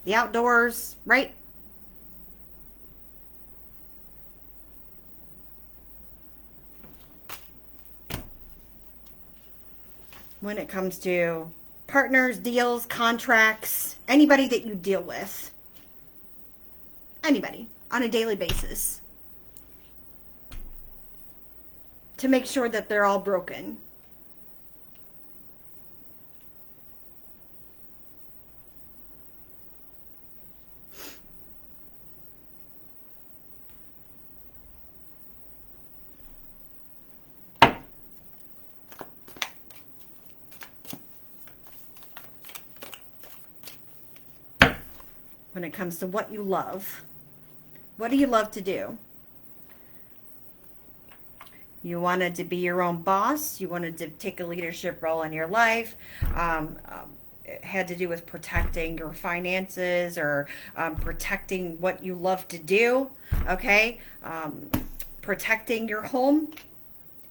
the outdoors, right? When it comes to partners, deals, contracts, anybody that you deal with. Anybody on a daily basis. To make sure that they're all broken. When it comes to what you love. What do you love to do? You wanted to be your own boss. You wanted to take a leadership role in your life. It had to do with protecting your finances or protecting what you love to do. Okay? Protecting your home.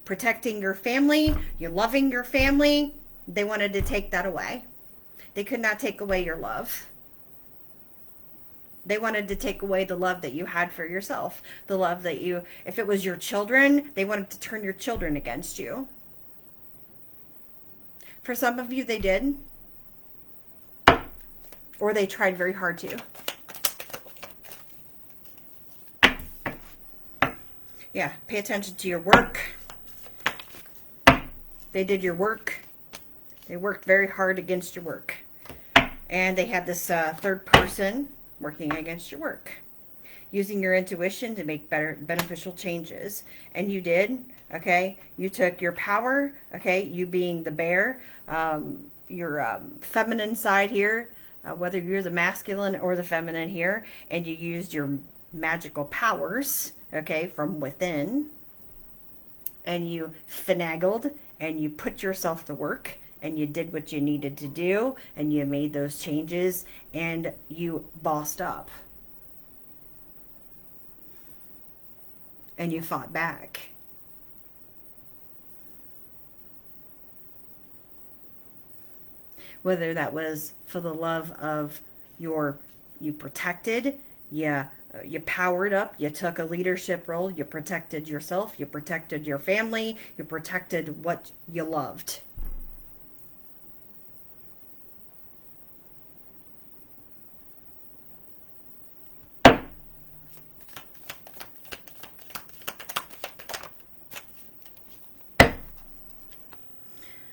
Protecting your family. You loving your family. They wanted to take that away. They could not take away your love. They wanted to take away the love that you had for yourself. The love that you, if it was your children, they wanted to turn your children against you. For some of you, they did. Or they tried very hard to. Yeah, pay attention to your work. They did your work. They worked very hard against your work. And they had this third person working against your work, using your intuition to make beneficial changes. And you did, okay? You took your power, okay? You being the bear, your feminine side here, whether you're the masculine or the feminine here, and you used your magical powers, okay, from within, and you finagled, and you put yourself to work, and you did what you needed to do, and you made those changes, and you bossed up. And you fought back. Whether that was for the love of you protected, you powered up, you took a leadership role, you protected yourself, you protected your family, you protected what you loved.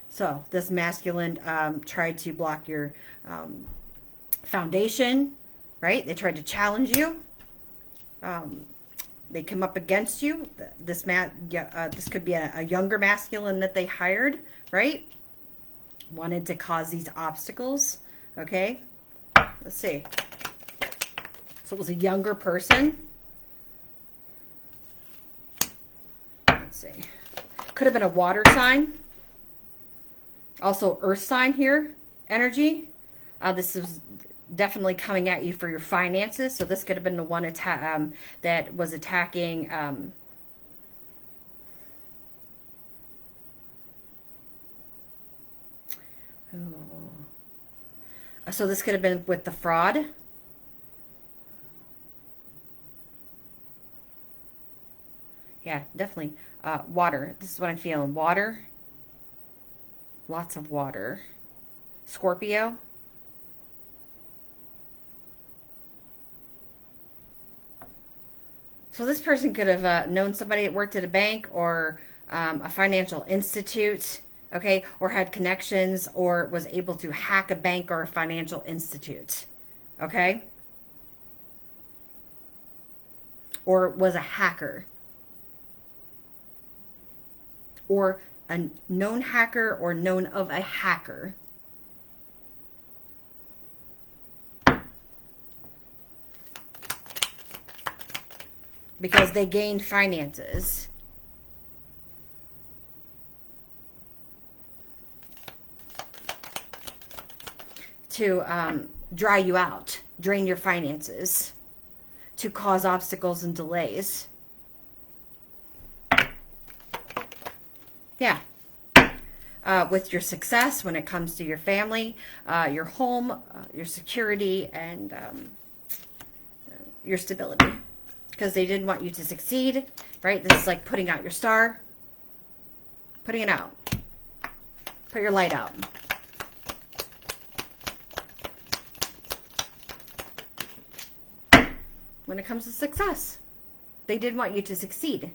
So this masculine tried to block your foundation, right? They tried to challenge you. They come up against you. This could be a younger masculine that they hired, right? Wanted to cause these obstacles. Okay, let's see. So it was a younger person. Let's see. Could have been a water sign. Also earth sign here, energy. This is definitely coming at you for your finances. So this could have been the one that was attacking so this could have been with the fraud. Yeah, definitely. Water. This is what I'm feeling. Water. Lots of water. Scorpio. So this person could have known somebody that worked at a bank or a financial institute, okay, or had connections or was able to hack a bank or a financial institute, okay, or was a hacker, or a known hacker or known of a hacker. Because they gained finances. To dry you out, drain your finances, to cause obstacles and delays. Yeah. With your success when it comes to your family, your home, your security, and your stability. Because they didn't want you to succeed, right? This is like putting out your star. Putting it out. Put your light out. When it comes to success, they did want you to succeed.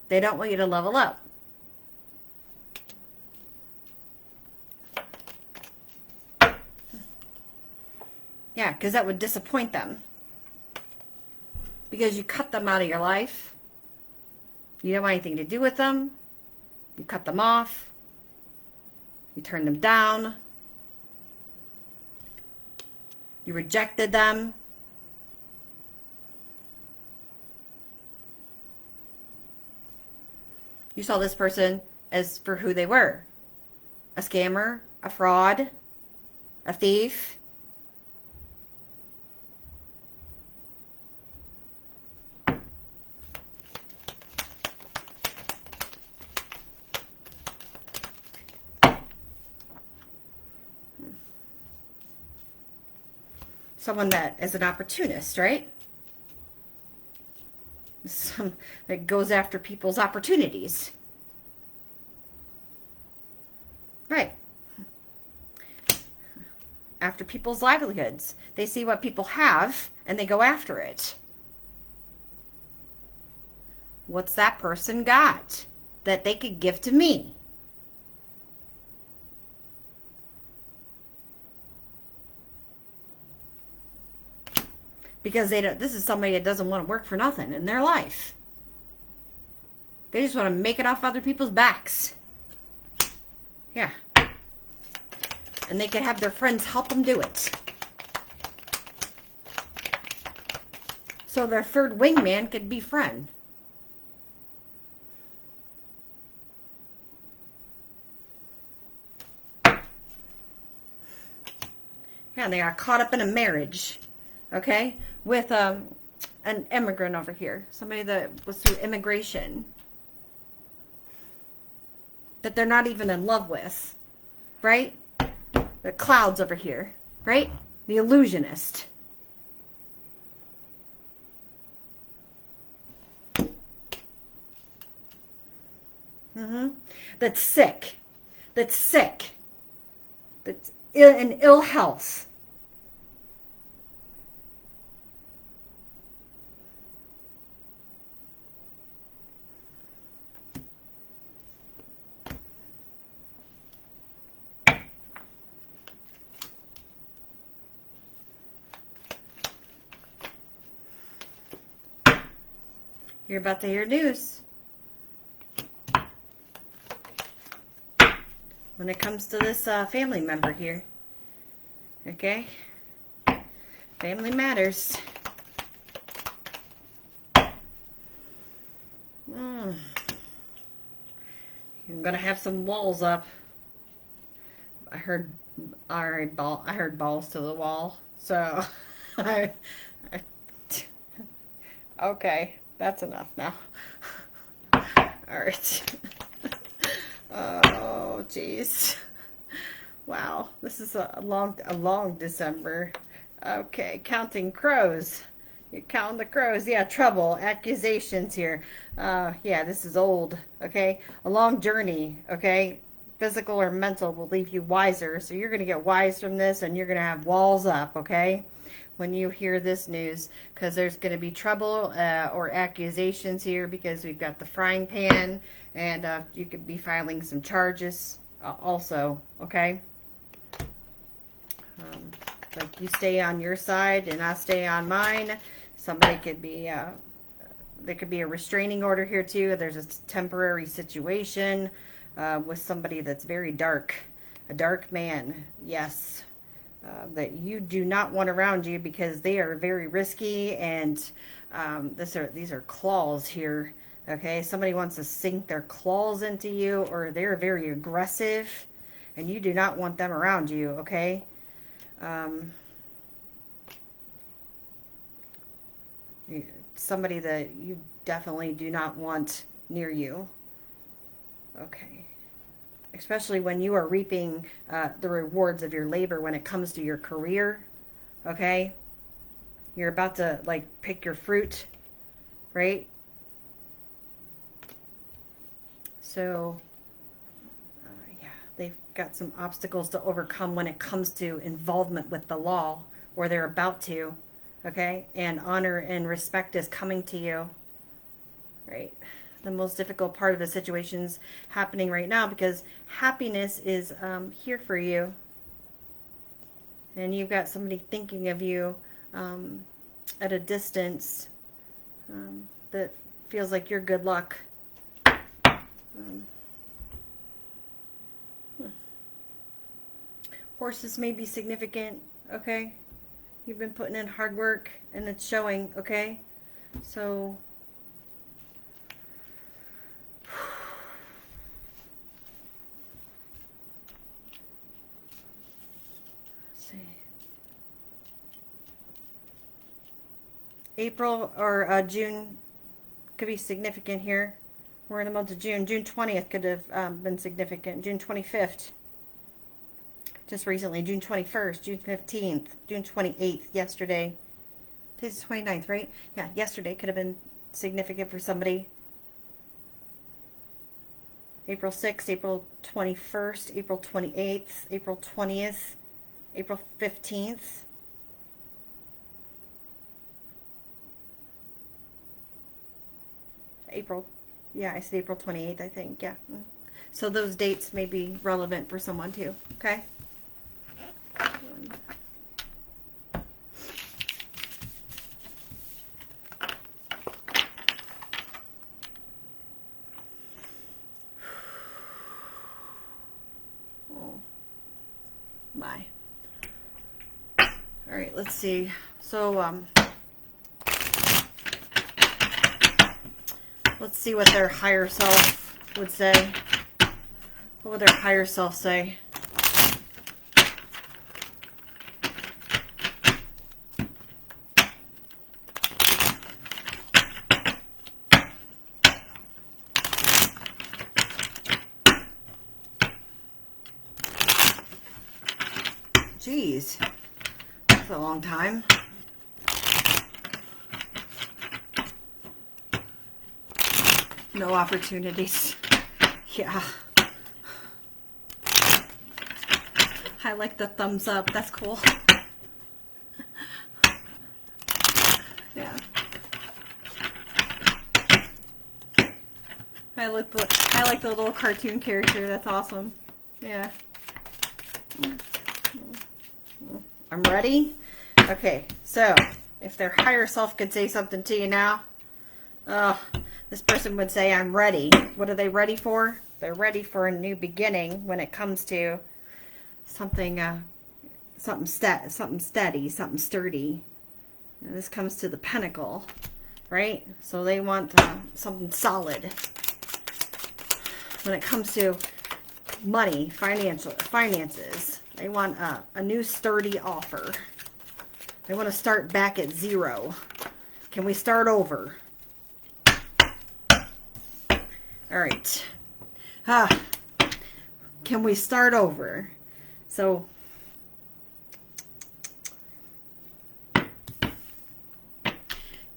They don't want you to level up. Yeah, because that would disappoint them. Because you cut them out of your life. You don't want anything to do with them. You cut them off. You turned them down. You rejected them. You saw this person as for who they were. A scammer, a fraud, a thief. Someone that is an opportunist, right? That goes after people's opportunities. Right. After people's livelihoods. They see what people have and they go after it. What's that person got that they could give to me? Because they don't, this is somebody that doesn't want to work for nothing in their life. They just want to make it off other people's backs. Yeah. And they could have their friends help them do it. So their third wingman could be friend. Yeah, they are caught up in a marriage. Okay? With an immigrant over here. Somebody that was through immigration. That they're not even in love with. Right? The clouds over here. Right? The illusionist. That's sick. That's sick. That's in ill health. You're about to hear news. When it comes to this family member here. Okay? Family matters. I'm gonna have some walls up. I heard balls to the wall. So okay, that's enough now. All right. Oh, jeez. Wow, this is a long December. Okay, counting crows. You're counting the crows. Yeah, trouble, accusations here. Yeah, this is old, okay? A long journey, okay? Physical or mental will leave you wiser. So you're going to get wise from this, and you're going to have walls up, okay? When you hear this news, because there's going to be trouble or accusations here, because we've got the frying pan, and you could be filing some charges also, okay? Like you stay on your side and I stay on mine. Somebody could be, there could be a restraining order here too. There's a temporary situation with somebody that's very dark, a dark man, yes, that you do not want around you because they are very risky, and these are claws here, okay? Somebody wants to sink their claws into you, or they're very aggressive, and you do not want them around you, okay? Somebody that you definitely do not want near you. Okay. Especially when you are reaping the rewards of your labor when it comes to your career. Okay. You're about to like pick your fruit, right? So yeah, they've got some obstacles to overcome when it comes to involvement with the law, or they're about to, okay? And honor and respect is coming to you, right? The most difficult part of the situation's happening right now because happiness is here for you. And you've got somebody thinking of you at a distance that feels like you're good luck. Horses may be significant, okay? You've been putting in hard work and it's showing, okay? So let's see. April or June could be significant here. We're in the month of June. June 20th could have been significant. June 25th. Just recently. June 21st. June 15th. June 28th. Yesterday. Today's the 29th, right? Yeah, yesterday could have been significant for somebody. April 6th. April 21st. April 28th. April 20th. April 15th. April, yeah, I said April 28th, I think, yeah. So those dates may be relevant for someone too, okay? Oh, my. All right, let's see. So, let's see what their higher self would say. What would their higher self say? Jeez, that's a long time. No opportunities. Yeah. I like the thumbs up. That's cool. Yeah. I like the little cartoon character. That's awesome. Yeah. I'm ready. Okay. So, if their higher self could say something to you now, this person would say, I'm ready. What are they ready for? They're ready for a new beginning when it comes to something, something steady, something sturdy. And this comes to the Pentacle, right? So they want something solid. When it comes to money, finances, they want a new sturdy offer. They want to start back at zero. Can we start over? All right. Can we start over? So,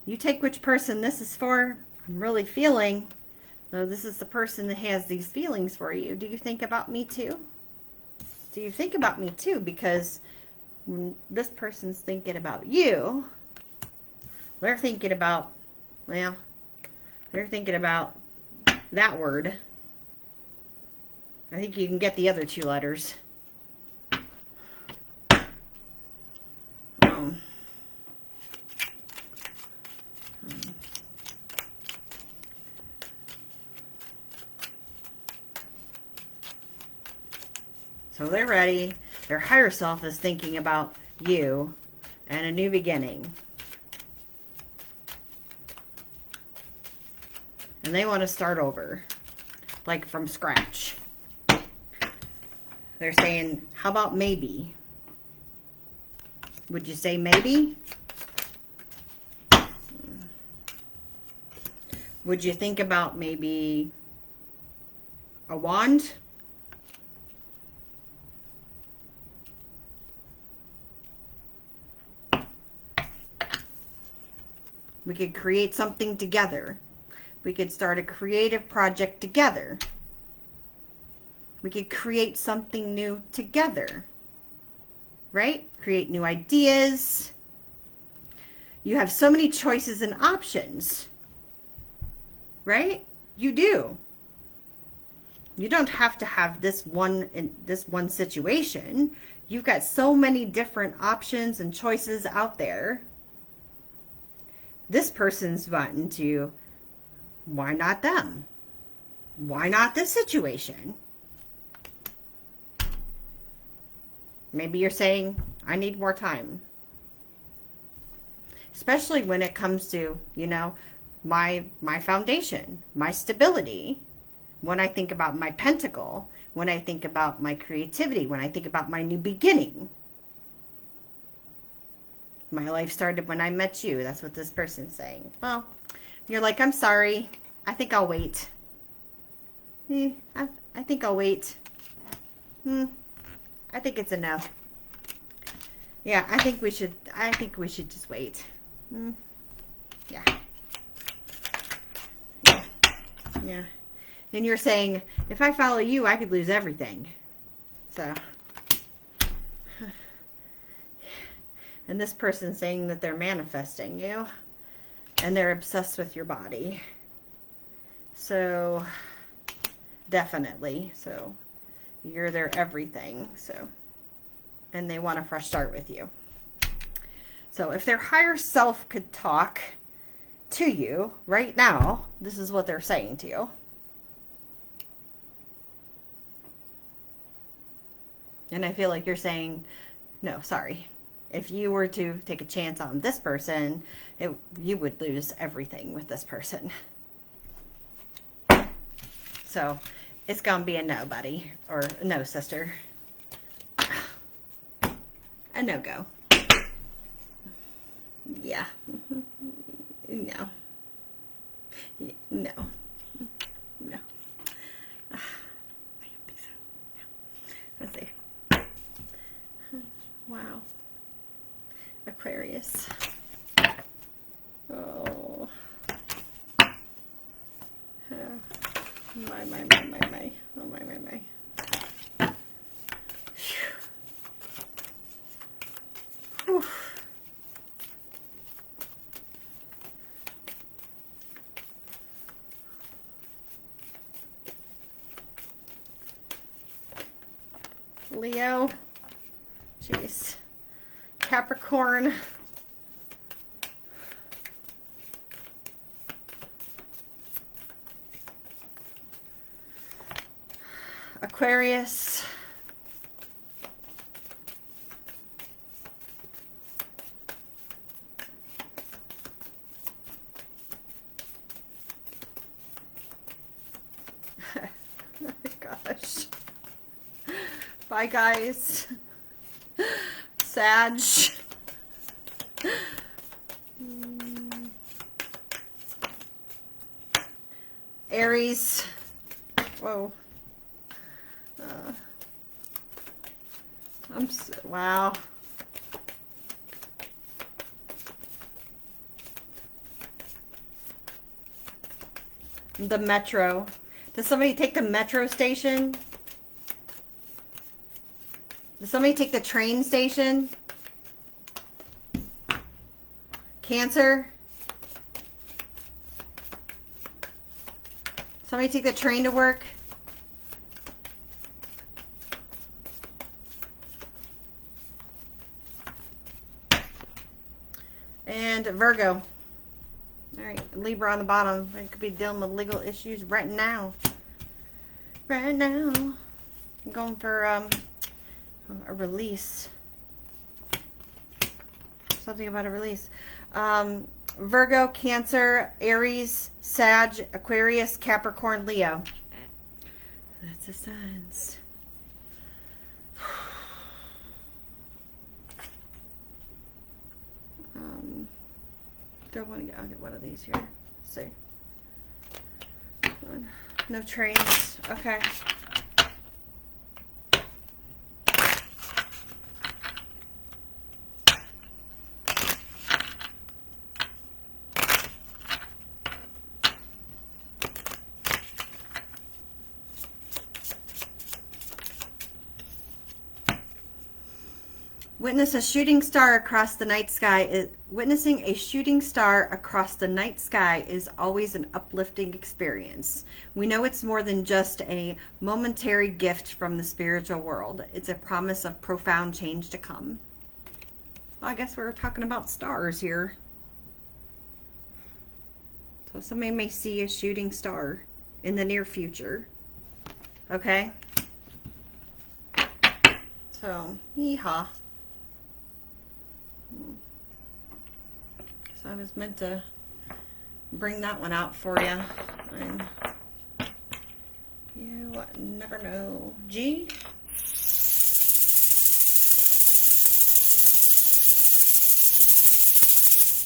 You take which person this is for. I'm really feeling, though this is the person that has these feelings for you. Do you think about me too? Do you think about me too? Because when this person's thinking about you, they're thinking about, well, they're thinking about that word. I think you can get the other two letters. So they're ready. Their higher self is thinking about you and a new beginning. And they want to start over, like from scratch. They're saying, how about maybe? Would you say maybe? Would you think about maybe a wand? We could create something together. We could start a creative project together. We could create something new together. Right? Create new ideas. You have so many choices and options. Right? You do. You don't have to have this one in this one situation. You've got so many different options and choices out there. This person's wanting to, why not them? Why not this situation? Maybe you're saying, I need more time. Especially when it comes to, you know, my foundation, my stability. When I think about my pentacle, when I think about my creativity, when I think about my new beginning. My life started when I met you. That's what this person's saying. Well, you're like, I'm sorry. I think I'll wait. I think I'll wait. I think it's a no. Yeah, I think we should just wait. Yeah. Yeah. And you're saying, if I follow you, I could lose everything. So. And this person's saying that they're manifesting you. And they're obsessed with your body. So, definitely. So, you're their everything. So, and they want a fresh start with you. So, if their higher self could talk to you right now, this is what they're saying to you. And I feel like you're saying, no, sorry. If you were to take a chance on this person, you would lose everything with this person. So, it's going to be a no, buddy. Or a no, sister. A no-go. Yeah. No. No. No. I don't think so. No. Let's see. Wow. Aquarius. Oh. My. Oh, my. Whew. Leo. Jeez. Capricorn. Aquarius. Oh my gosh. Bye, guys. Sag. Aries. Whoa. Wow. The metro. Does somebody take the metro station? Does somebody take the train station? Cancer. Somebody take the train to work? And Virgo. All right, Libra on the bottom. I could be dealing with legal issues right now. Right now. I'm going for a release. Something about a release. Virgo, Cancer, Aries, Sag, Aquarius, Capricorn, Leo. That's the signs. I'll get one of these here. Let's see. No trains. Okay. Witnessing a shooting star across the night sky is always an uplifting experience. We know it's more than just a momentary gift from the spiritual world. It's a promise of profound change to come. Well, I guess we're talking about stars here. So somebody may see a shooting star in the near future. Okay? So, yeehaw. So I was meant to bring that one out for you. And you never know. G.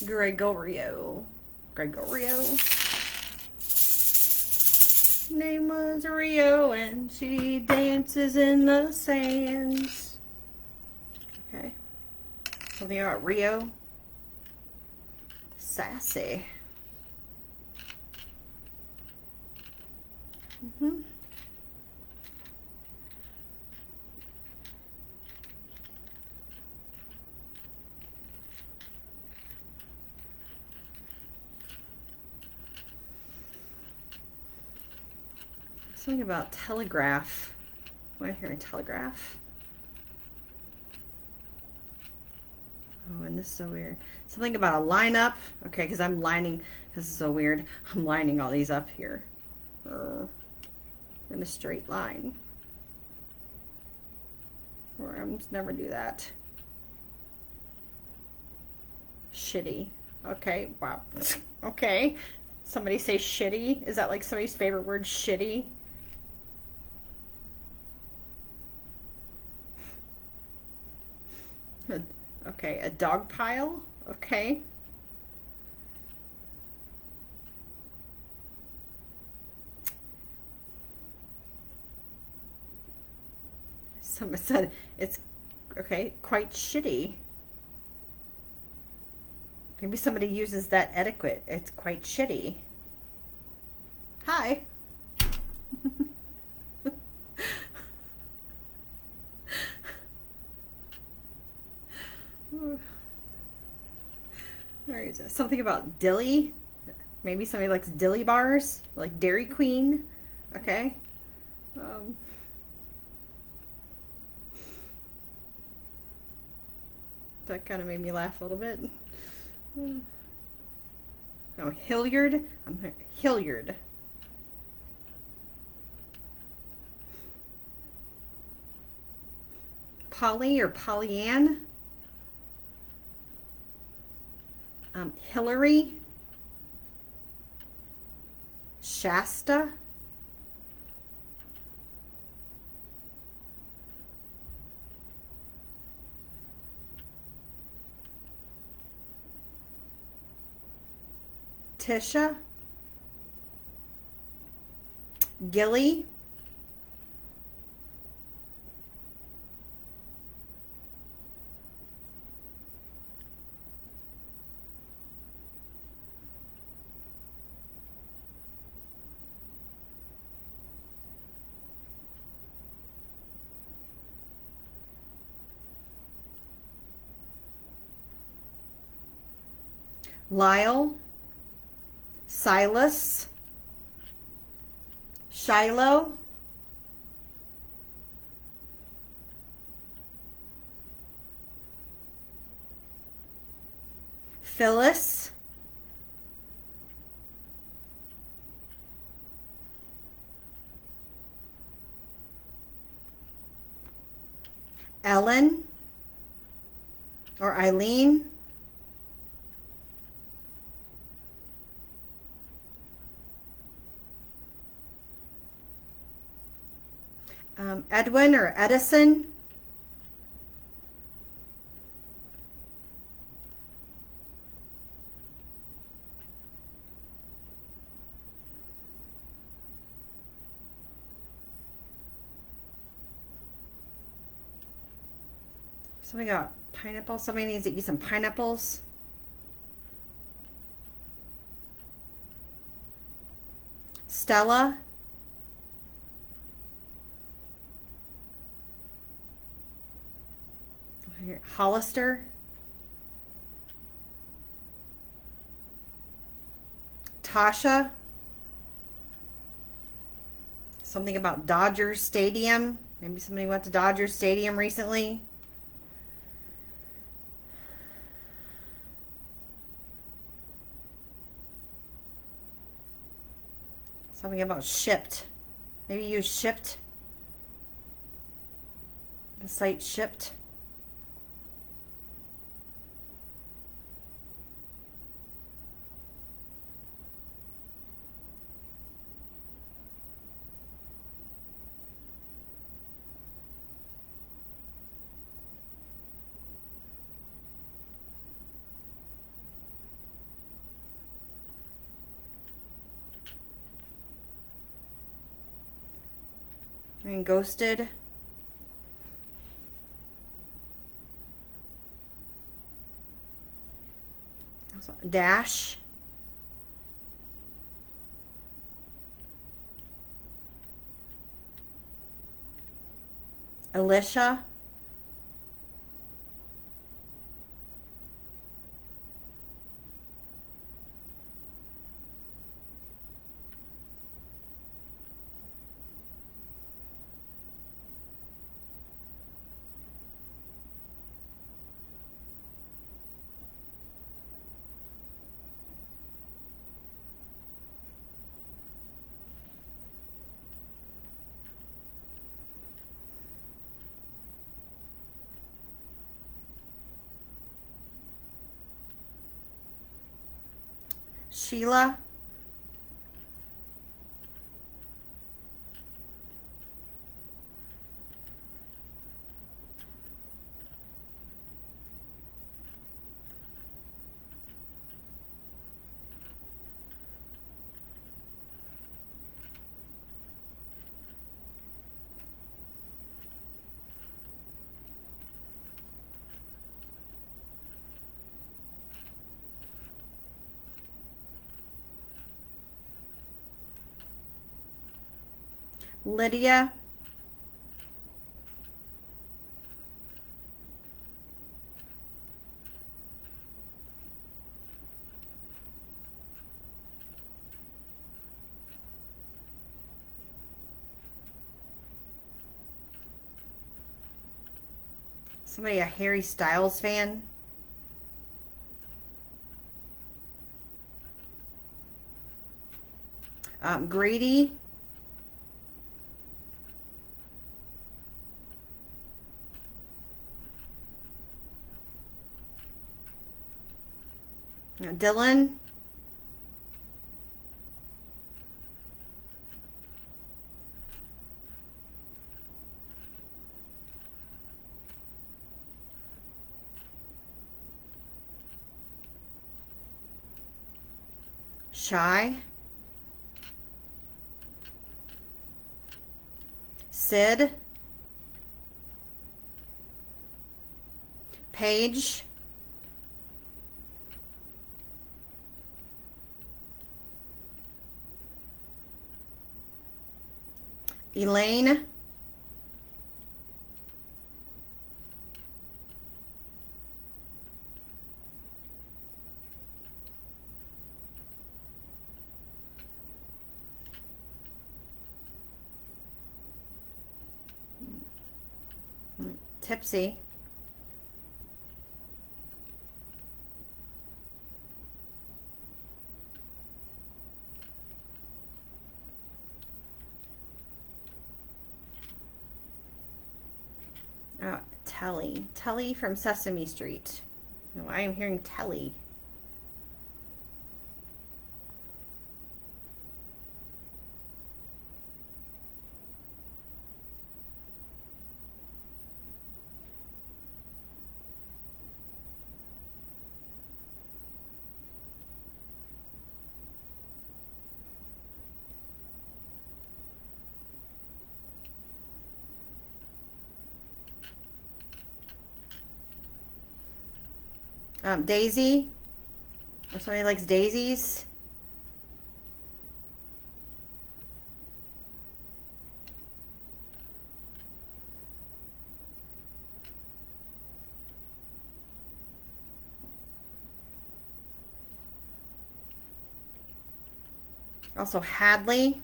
Gregorio. Name was Rio and she dances in the sands. Okay. Something about Rio. Sassy. Something about telegraph. Why am I hearing telegraph? Oh, and this is so weird. Something about a lineup. Okay, because I'm lining. This is so weird. I'm lining all these up here. In a straight line. Or I must never do that. Shitty. Okay, wow. Okay. Somebody say shitty. Is that like somebody's favorite word, shitty? Okay, a dog pile. Okay. Someone said it's okay, quite shitty. Maybe somebody uses that etiquette. It's quite shitty. Hi. Where is it? Something about dilly. Maybe somebody likes dilly bars, like Dairy Queen. Okay. That kind of made me laugh a little bit. Oh, Hilliard. Hilliard. Polly or Pollyann. Hillary. Shasta. Tisha. Gilly. Lyle, Silas, Shiloh, Phyllis, Ellen or Eileen, Edwin or Edison, somebody got pineapple. Somebody needs to eat some pineapples. Stella, Hollister, Tasha, something about Dodger Stadium. Maybe somebody went to Dodger Stadium recently. Something about shipped. Maybe you shipped. The site shipped. And ghosted. Dash. Alicia. Sheila. Lydia. Somebody a Harry Styles fan. Grady. Dylan. Shy. Sid. Paige. Elaine. Tipsy. Oh, Telly. Telly from Sesame Street. No, I am hearing Telly. Daisy. Or somebody likes daisies. Also Hadley.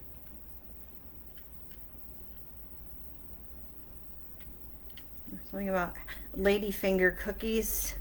Something about ladyfinger cookies.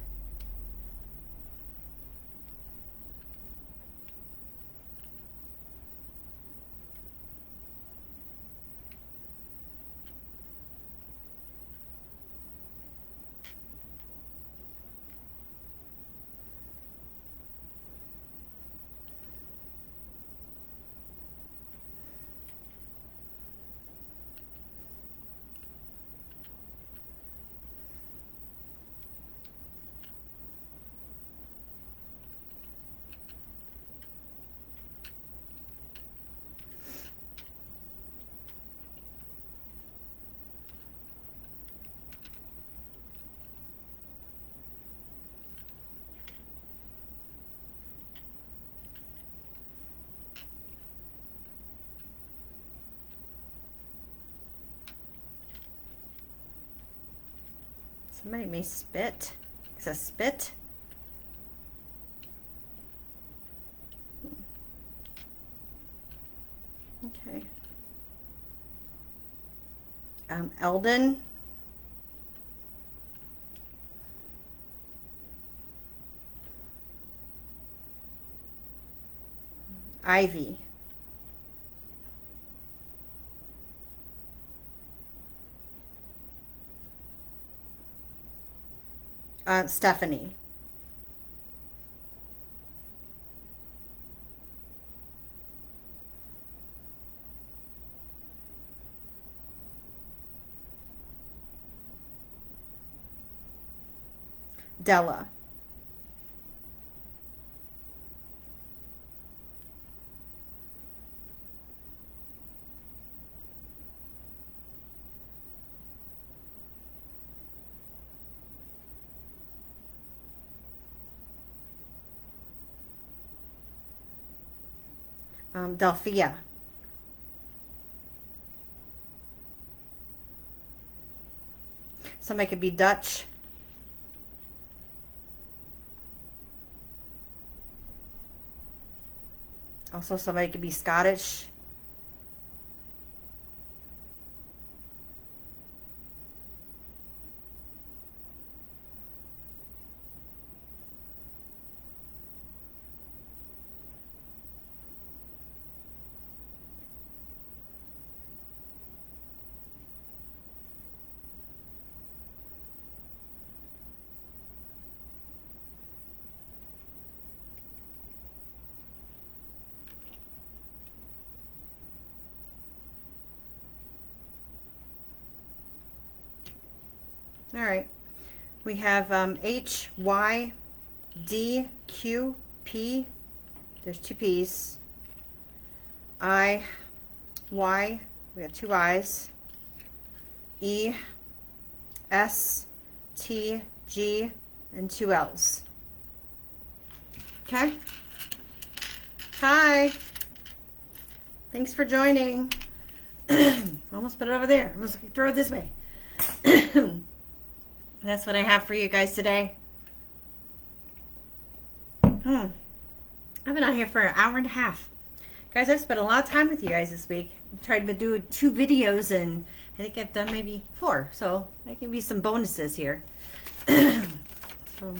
Somebody may spit. It says spit. Okay. Eldon. Ivy. Stephanie. Della. Delphia. Somebody could be Dutch. Also, somebody could be Scottish. All right. We have H, Y, D, Q, P. There's two P's. I, Y. We got two I's. E, S, T, G, and two L's. Okay? Hi. Thanks for joining. Almost put it over there. I'm just going to throw it this way. That's what I have for you guys today. I've been on here for an hour and a half. Guys, I've spent a lot of time with you guys this week. I've tried to do 2 videos and I think I've done maybe 4, so there can be some bonuses here. So,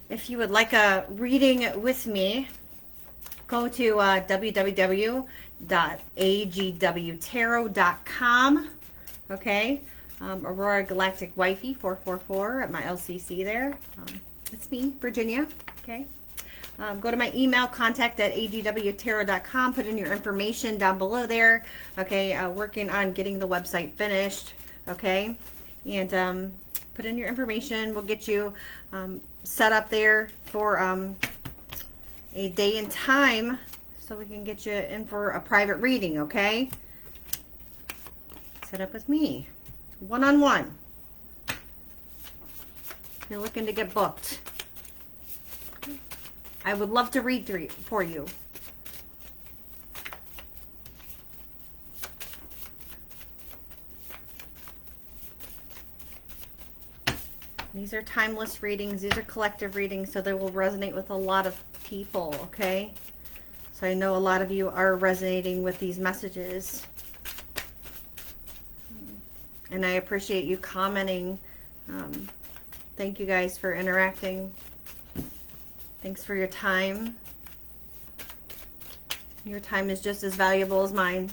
if you would like a reading with me, go to www.agwtarot.com. Okay, Aurora Galactic Wifey 444 at my LCC there. It's me, Virginia. Okay. Go to my email, contact@agwtarot.com. Put in your information down below there. Okay, working on getting the website finished. Okay, and put in your information. We'll get you set up there for a day and time so we can get you in for a private reading. Okay, set up with me, one-on-one. You're looking to get booked. I would love to read for you. These are timeless readings. These are collective readings, so they will resonate with a lot of people, okay? So I know a lot of you are resonating with these messages. And I appreciate you commenting. Thank you guys for interacting. Thanks for your time. Your time is just as valuable as mine.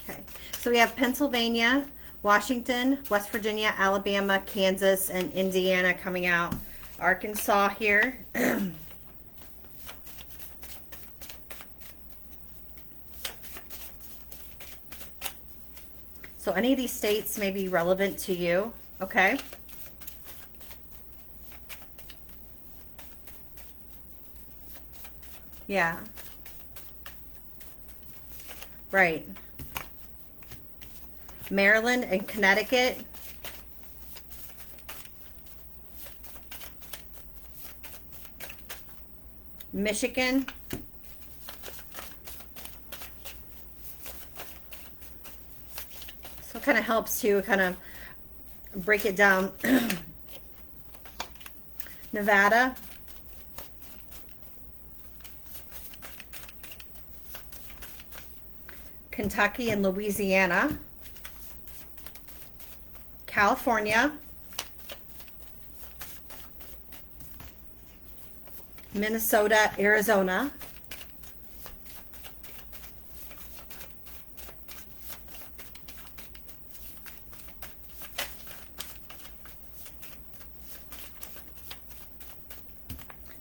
Okay, so we have Pennsylvania, Washington, West Virginia, Alabama, Kansas, and Indiana coming out. Arkansas here. So any of these states may be relevant to you, okay? Yeah. Right. Maryland and Connecticut. Michigan. So it kind of helps to kind of break it down. Nevada. Kentucky and Louisiana. California. Minnesota, Arizona.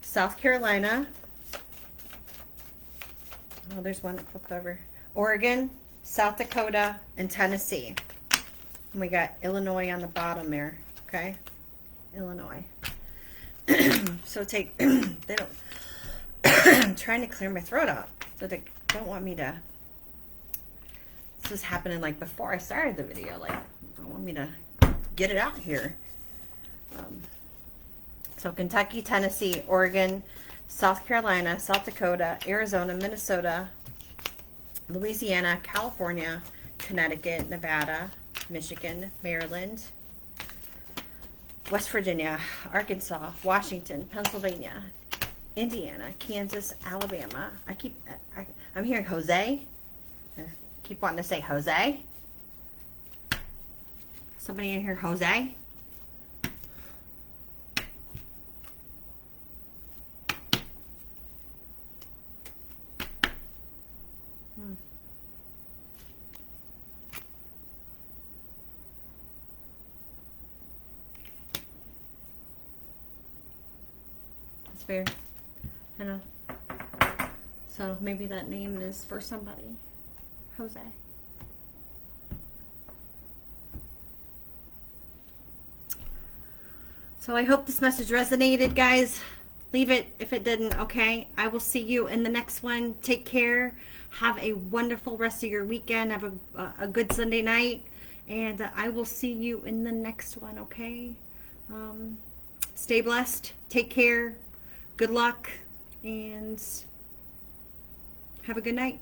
South Carolina. Oh, there's one that flipped over. Oregon, South Dakota, and Tennessee. And we got Illinois on the bottom there, okay? Illinois. So take, they don't, I'm trying to clear my throat out. So they don't want me to, this was happening like before I started the video. Like, they don't want me to get it out here. So Kentucky, Tennessee, Oregon, South Carolina, South Dakota, Arizona, Minnesota, Louisiana, California, Connecticut, Nevada, Michigan, Maryland, West Virginia, Arkansas, Washington, Pennsylvania, Indiana, Kansas, Alabama. I'm hearing Jose. I keep wanting to say Jose. Somebody in here, Jose? That's weird. I know. So maybe that name is for somebody. Jose. So I hope this message resonated, guys. Leave it if it didn't, okay? I will see you in the next one. Take care. Have a wonderful rest of your weekend. Have a good Sunday night. And I will see you in the next one, okay? Stay blessed. Take care. Good luck. And have a good night.